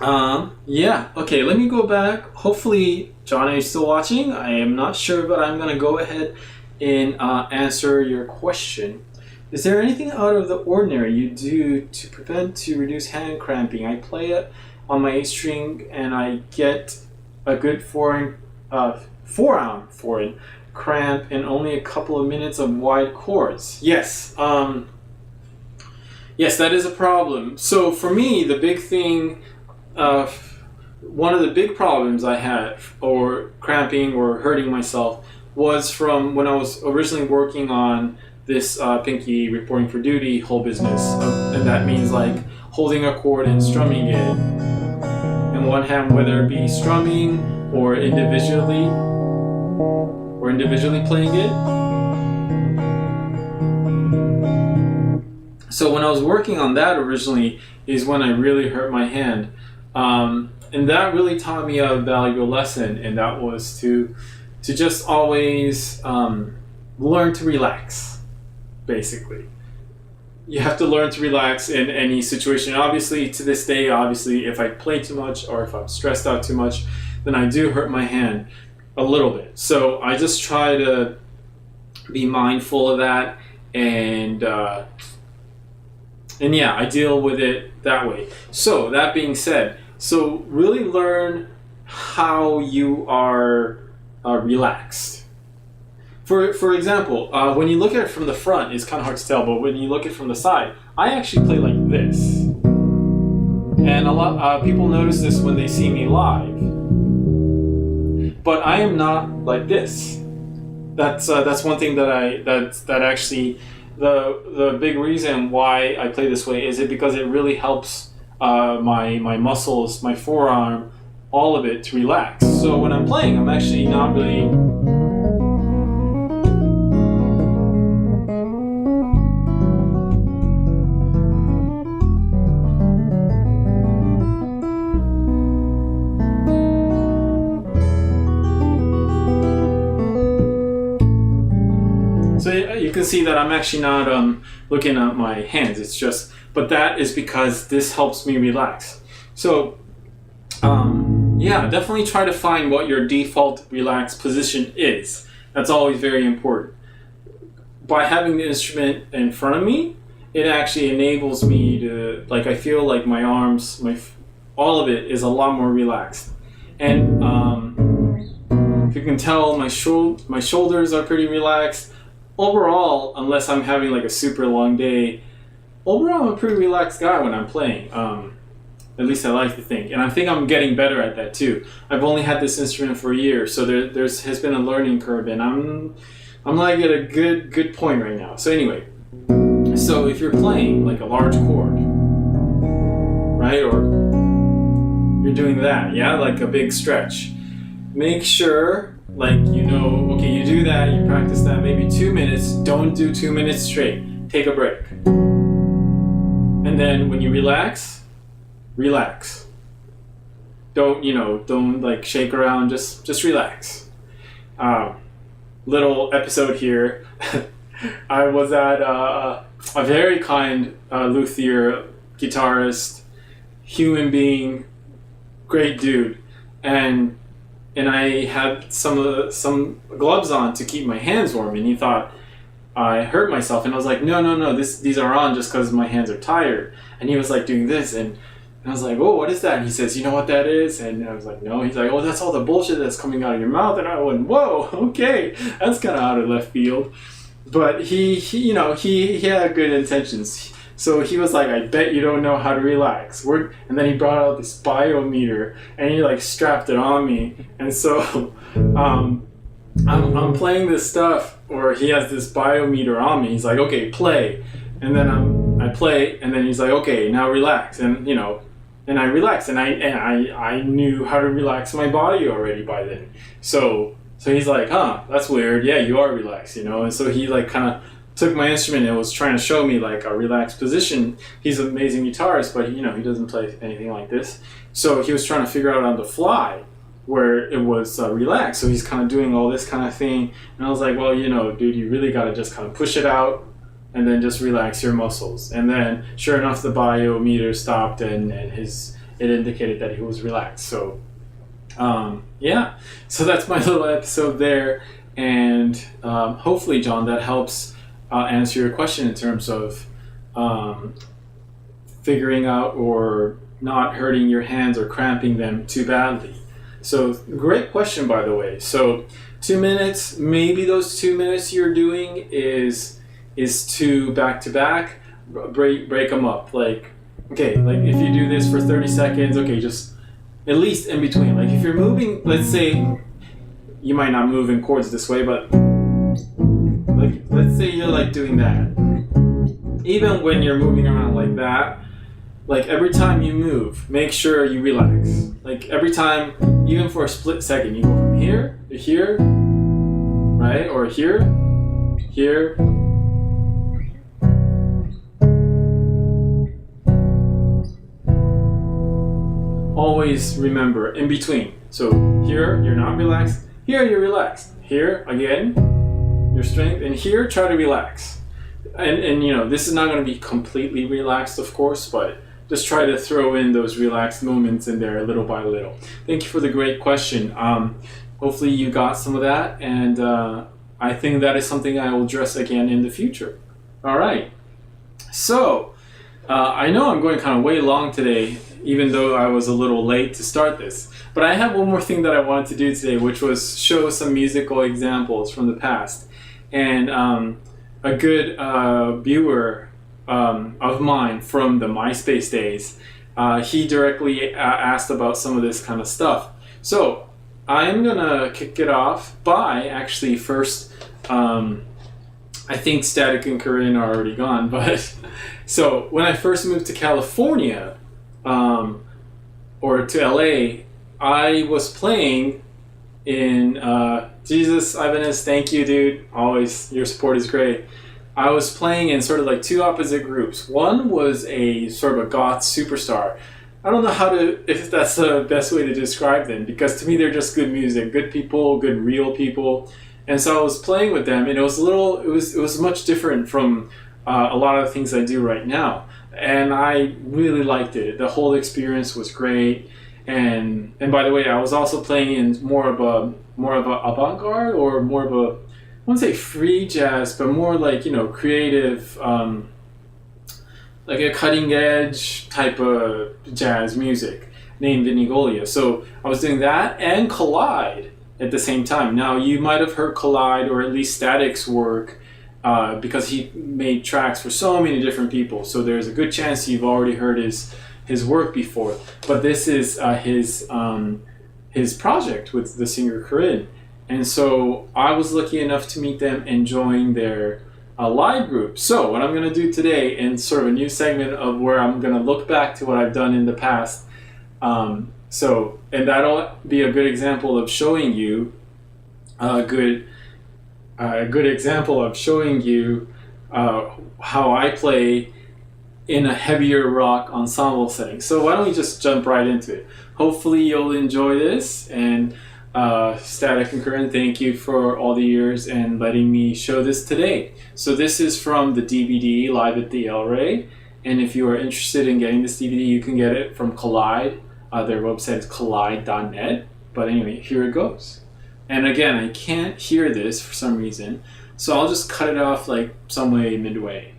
okay, let me go back. Hopefully John is still watching. I am not sure, but I'm gonna go ahead and answer your question. Is there anything out of the ordinary you do to reduce hand cramping? I play it on my 8-string and I get a good forearm cramp in only a couple of minutes of wide chords. Yes, yes, that is a problem. So for me, the big thing, one of the big problems I had, or cramping or hurting myself, was from when I was originally working on this Pinky Reporting for Duty whole business, and that means like holding a chord and strumming it in one hand, whether it be strumming or individually playing it. So when I was working on that originally is when I really hurt my hand, and that really taught me a valuable lesson, and that was to just always learn to relax. Basically, you have to learn to relax in any situation. Obviously, to this day, if I play too much or if I'm stressed out too much, then I do hurt my hand a little bit. So I just try to be mindful of that, and yeah, I deal with it that way. So that being said, so really learn how you are relaxed. For example, when you look at it from the front, it's kind of hard to tell, but when you look at it from the side, I actually play like this. And a lot people notice this when they see me live. But I am not like this. That's one thing that actually the big reason why I play this way is because it really helps my muscles, my forearm, all of it to relax. So when I'm playing, I'm actually not really. So you can see that I'm actually not looking at my hands. It's just, but that is because this helps me relax. So yeah, definitely try to find what your default relaxed position is. That's always very important. By having the instrument in front of me, it actually enables me to, like, I feel like my arms, all of it is a lot more relaxed. And if you can tell, my shoulders are pretty relaxed. Overall, unless I'm having like a super long day, overall I'm a pretty relaxed guy when I'm playing. At least I like to think. And I think I'm getting better at that too. I've only had this instrument for a year, so there has been a learning curve, and I'm like at a good point right now. So anyway, so if you're playing like a large chord, right, or you're doing that, yeah, like a big stretch, make sure, like, okay, you do that, you practice that maybe 2 minutes. Don't do 2 minutes straight. Take a break. And then when you relax. Don't like shake around, just relax. Little episode here. I was at a very kind luthier, guitarist, human being, great dude, and I had some gloves on to keep my hands warm, and he thought I hurt myself, and I was like, no, these are on just because my hands are tired. And he was like doing this, and I was like, oh, what is that? And he says, you know what that is? And I was like, no. He's like, oh, that's all the bullshit that's coming out of your mouth. And I went, whoa, okay, that's kind of out of left field. But he had good intentions. So he was like, I bet you don't know how to relax. And then he brought out this biometer, and he like strapped it on me. And so I'm playing this stuff, or he has this biometer on me. He's like, okay, play. And then I play, and then he's like, okay, now relax. And and I relaxed, and I knew how to relax my body already by then. So he's like, huh, that's weird. Yeah, you are relaxed, And so he like kind of took my instrument and was trying to show me like a relaxed position. He's an amazing guitarist, but he doesn't play anything like this. So he was trying to figure out on the fly where it was relaxed. So he's kind of doing all this kind of thing. And I was like, well, dude, you really got to just kind of push it out and then just relax your muscles. And then sure enough, the biometer stopped and it indicated that he was relaxed. So yeah, so that's my little episode there. And hopefully, John, that helps answer your question in terms of figuring out or not hurting your hands or cramping them too badly. So great question, by the way. So 2 minutes, maybe those 2 minutes you're doing is two back-to-back, break them up. Like, okay, like if you do this for 30 seconds, okay, just at least in between. Like if you're moving, let's say, you might not move in chords this way, but like let's say you're like doing that. Even when you're moving around like that, like every time you move, make sure you relax. Like every time, even for a split second, you go from here to here, right? Or here, here. Always remember in between. So here, you're not relaxed. Here, you're relaxed. Here, again, your strength. And here, try to relax. And this is not going to be completely relaxed, of course, but just try to throw in those relaxed moments in there little by little. Thank you for the great question. Hopefully you got some of that, and I think that is something I will address again in the future. All right. So I know I'm going kind of way long today, even though I was a little late to start this. But I have one more thing that I wanted to do today, which was show some musical examples from the past. And a good viewer of mine from the MySpace days, he directly asked about some of this kind of stuff. So I'm gonna kick it off by actually first, I think Static and Corinne are already gone, but so when I first moved to California, or to LA, I was playing in Jesus, Ibanez, thank you, dude. Always, your support is great. I was playing in sort of like two opposite groups. One was a sort of a goth superstar. I don't know if that's the best way to describe them, because to me they're just good music, good people, good real people. And so I was playing with them, and it was much different from a lot of the things I do right now. And I really liked it. The whole experience was great. And by the way, I was also playing in more of a avant-garde, or more of a, I wouldn't say free jazz, but more like, creative, like a cutting edge type of jazz music named Inigolia. So I was doing that and Collide at the same time. Now you might have heard Collide, or at least Static's work, because he made tracks for so many different people. So there's a good chance you've already heard his work before. But this is his project with the singer Corinne. And so I was lucky enough to meet them and join their live group. So what I'm going to do today, in sort of a new segment of where I'm going to look back to what I've done in the past. And that'll be a good example of showing you a good example of showing you how I play in a heavier rock ensemble setting. So why don't we just jump right into it? Hopefully you'll enjoy this. And Static and Corinne, thank you for all the years and letting me show this today. So this is from the DVD Live at the El Rey. And if you are interested in getting this DVD, you can get it from Collide. Their website is collide.net. But anyway, here it goes. And again, I can't hear this for some reason, so I'll just cut it off like some way midway.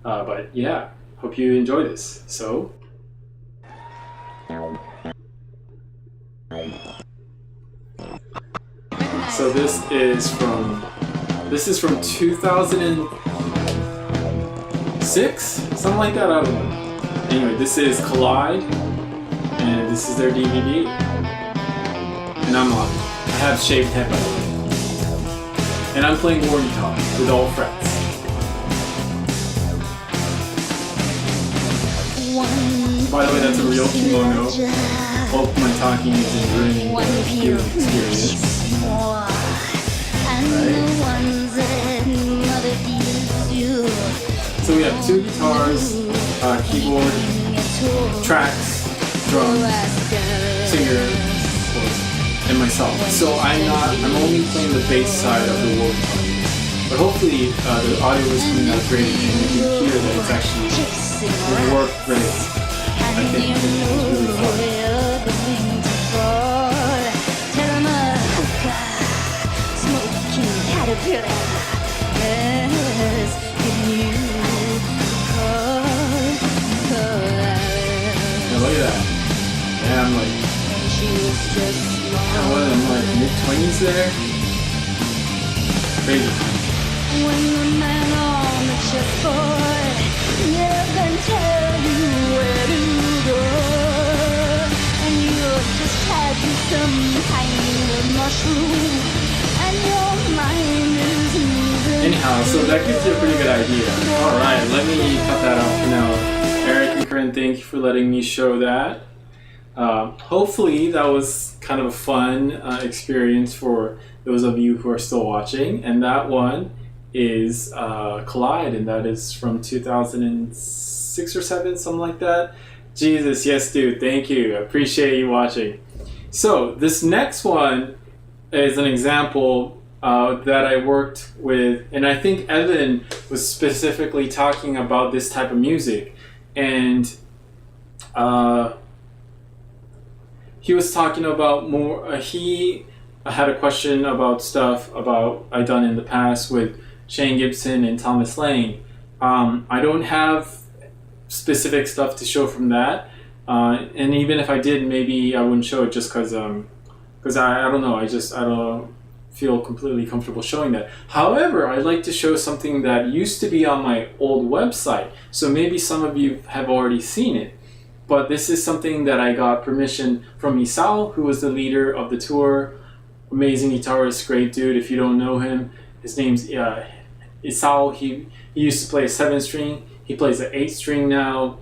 But yeah, hope you enjoy this. So this is from 2006, something like that. I don't know. Anyway, this is Collide, and this is their DVD, and I'm on. I have shaved head, by the way. And I'm playing Wardy Talk with all frets. By the way, that's a real kimono. Hope my talking isn't ruining the viewing experience. Right? So we have 2 guitars, keyboard, tracks, drums, singer, and myself. So I'm only playing the bass side of the world part. But hopefully the audio is coming out great and you can hear that it's actually worked great. I think it's really Now look at that. And I'm like, what am I, like mid-20s there? Crazy. When the man on the chessboard never tell you where to go, and you just had some kind of mushroom, and your mind is moving. Anyhow, so that gives you a pretty good idea. Alright, let me cut that off for now. Eric and Kirlin, thank you for letting me show that. Hopefully that was kind of a fun experience for those of you who are still watching. And that one is Collide, and that is from 2006 or 7, something like that. Jesus, yes dude, thank you. I appreciate you watching. So this next one is an example that I worked with, and I think Evan was specifically talking about this type of music. And he was talking about more, he had a question about stuff about I done in the past with Shane Gibson and Thomas Lane. I don't have specific stuff to show from that, and even if I did, maybe I wouldn't show it just because I don't know, I don't feel completely comfortable showing that. However, I'd like to show something that used to be on my old website, so maybe some of you have already seen it. But this is something that I got permission from Isao, who was the leader of the tour. Amazing guitarist, great dude. If you don't know him, his name's Isao. He used to play a 7-string. He plays an 8-string now.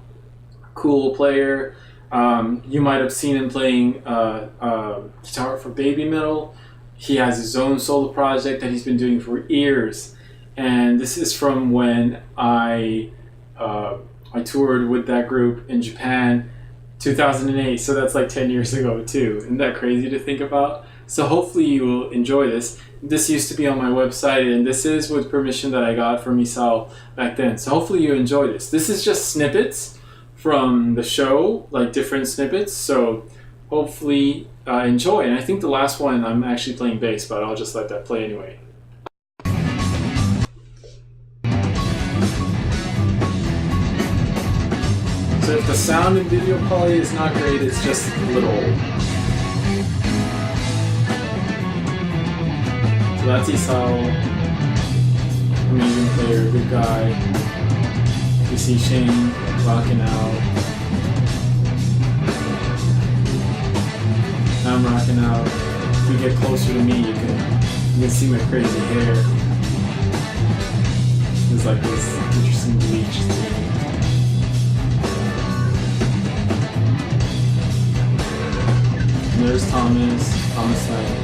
Cool player. You might have seen him playing guitar for Baby Metal. He has his own solo project that he's been doing for years. And this is from when I toured with that group in Japan, 2008, so that's like 10 years ago too. Isn't that crazy to think about? So hopefully you will enjoy this. This used to be on my website, and this is with permission that I got from Isao back then. So hopefully you enjoy this. This is just snippets from the show, like different snippets, so hopefully enjoy. And I think the last one I'm actually playing bass, but I'll just let that play anyway. So if the sound in video quality is not great, it's just a little old. So that's Isao, amazing player, good guy. You see Shane rocking out. I'm rocking out. If you get closer to me, you can see my crazy hair. There's like this interesting bleach thing. There's Thomas Lane,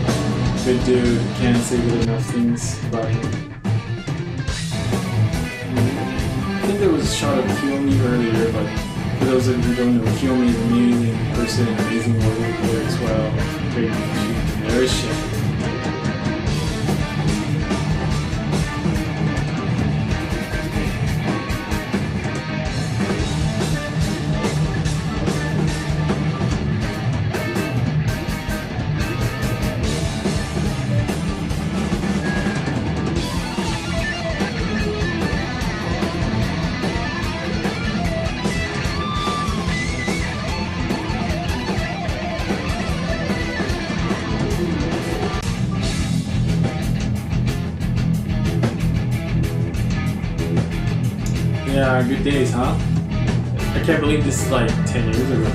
good dude, can't say good enough things about him. I think there was a shot of Kiyomi earlier, but for those of you who don't know, Kiyomi is an amazing person, amazing warrior player as well, great musician. There's Shane. Yeah, good days, huh? I can't believe this is like 10 years ago.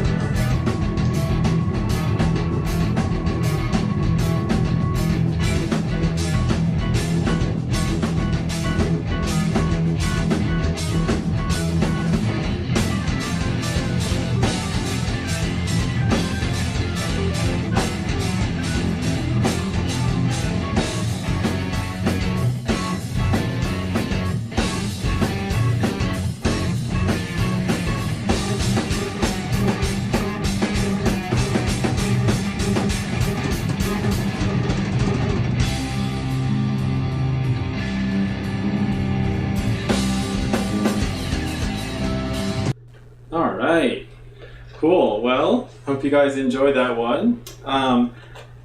right. Cool. Well, hope you guys enjoyed that one.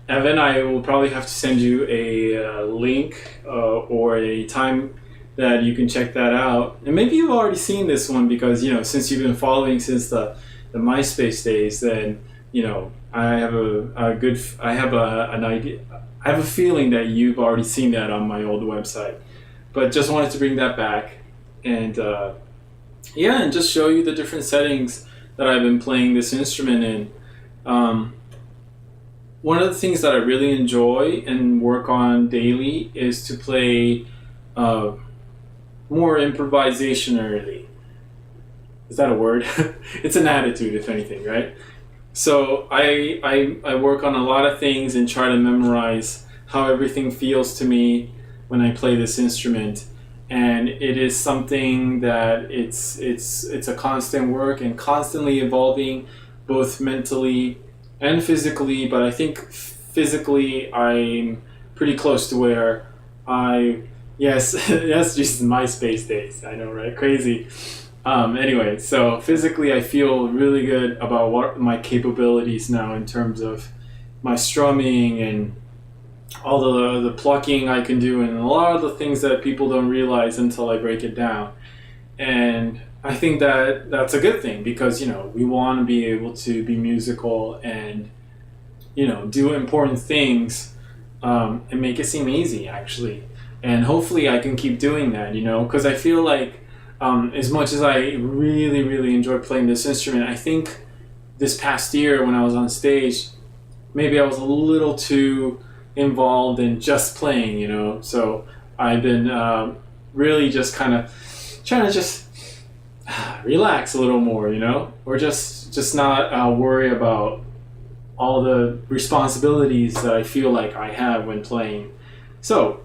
Evan, I will probably have to send you a link or a time that you can check that out. And maybe you've already seen this one because, since you've been following since the MySpace days, then, I have an idea. I have a feeling that you've already seen that on my old website. But just wanted to bring that back and and just show you the different settings that I've been playing this instrument in. One of the things that I really enjoy and work on daily is to play more improvisationally. Is that a word? It's an attitude, if anything, right? So I work on a lot of things and try to memorize how everything feels to me when I play this instrument. And it is something that it's a constant work and constantly evolving, both mentally and physically. But I think physically I'm pretty close to where yes, just MySpace days. I know, right? Crazy. Anyway, so physically I feel really good about what my capabilities now in terms of my strumming and all the plucking I can do and a lot of the things that people don't realize until I break it down. And I think that that's a good thing because, we want to be able to be musical and, do important things and make it seem easy, actually. And hopefully I can keep doing that, because I feel like as much as I really, really enjoy playing this instrument, I think this past year when I was on stage, maybe I was a little too involved in just playing, so I've been really just kind of trying to just relax a little more, or just not worry about all the responsibilities that I feel like I have when playing. So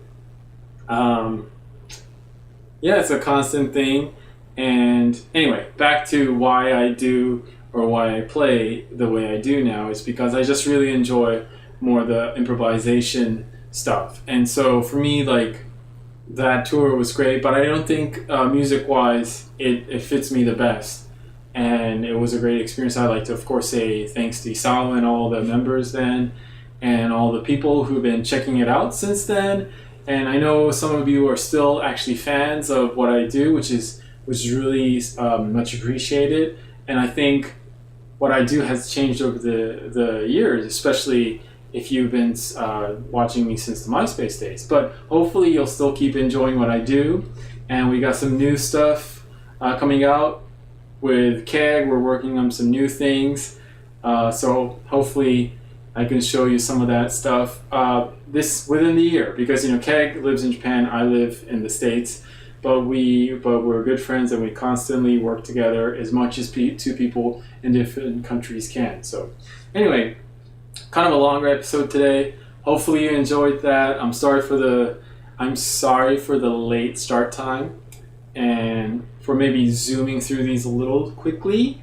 it's a constant thing. And anyway, back to why I do or why I play the way I do now is because I just really enjoy more the improvisation stuff. And so for me, like, that tour was great, but I don't think music-wise it fits me the best. And it was a great experience. I'd like to, of course, say thanks to Isawa and all the members then, and all the people who've been checking it out since then. And I know some of you are still actually fans of what I do, which is really much appreciated. And I think what I do has changed over the years, especially if you've been watching me since the MySpace days. But hopefully you'll still keep enjoying what I do. And we got some new stuff coming out with Keg. We're working on some new things. So hopefully I can show you some of that stuff this within the year, because Keg lives in Japan, I live in the States, but we're good friends and we constantly work together as much as two people in different countries can. So anyway, kind of a longer episode today. Hopefully you enjoyed that. I'm sorry for the late start time and for maybe zooming through these a little quickly.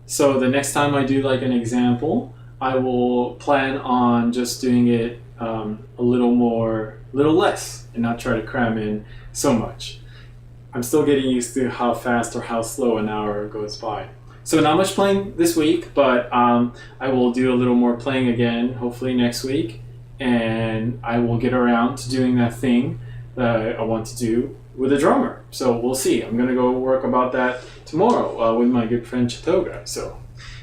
So the next time I do like an example, I will plan on just doing it a little less and not try to cram in so much. I'm still getting used to how fast or how slow an hour goes by. So not much playing this week, but I will do a little more playing again, hopefully next week. And I will get around to doing that thing that I want to do with a drummer. So we'll see. I'm going to go work about that tomorrow with my good friend Chatoga. So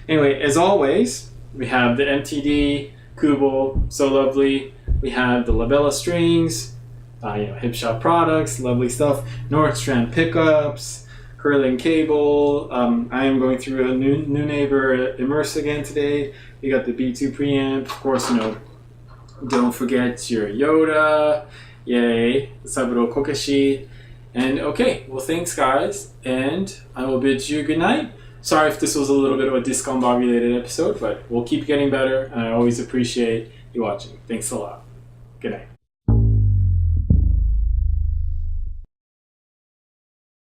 anyway, as always, we have the MTD, Kubo, so lovely. We have the Labella strings, Hipshot Products, lovely stuff. Nordstrand pickups, Kirlin Cable. I am going through a new neighbor Immerse again today. We got the B2 preamp. Of course, don't forget your Yoda. Yay, Usaburo Kokeshi. And okay, well thanks guys, and I will bid you good night. Sorry if this was a little bit of a discombobulated episode, but we'll keep getting better, and I always appreciate you watching. Thanks a lot. Good night.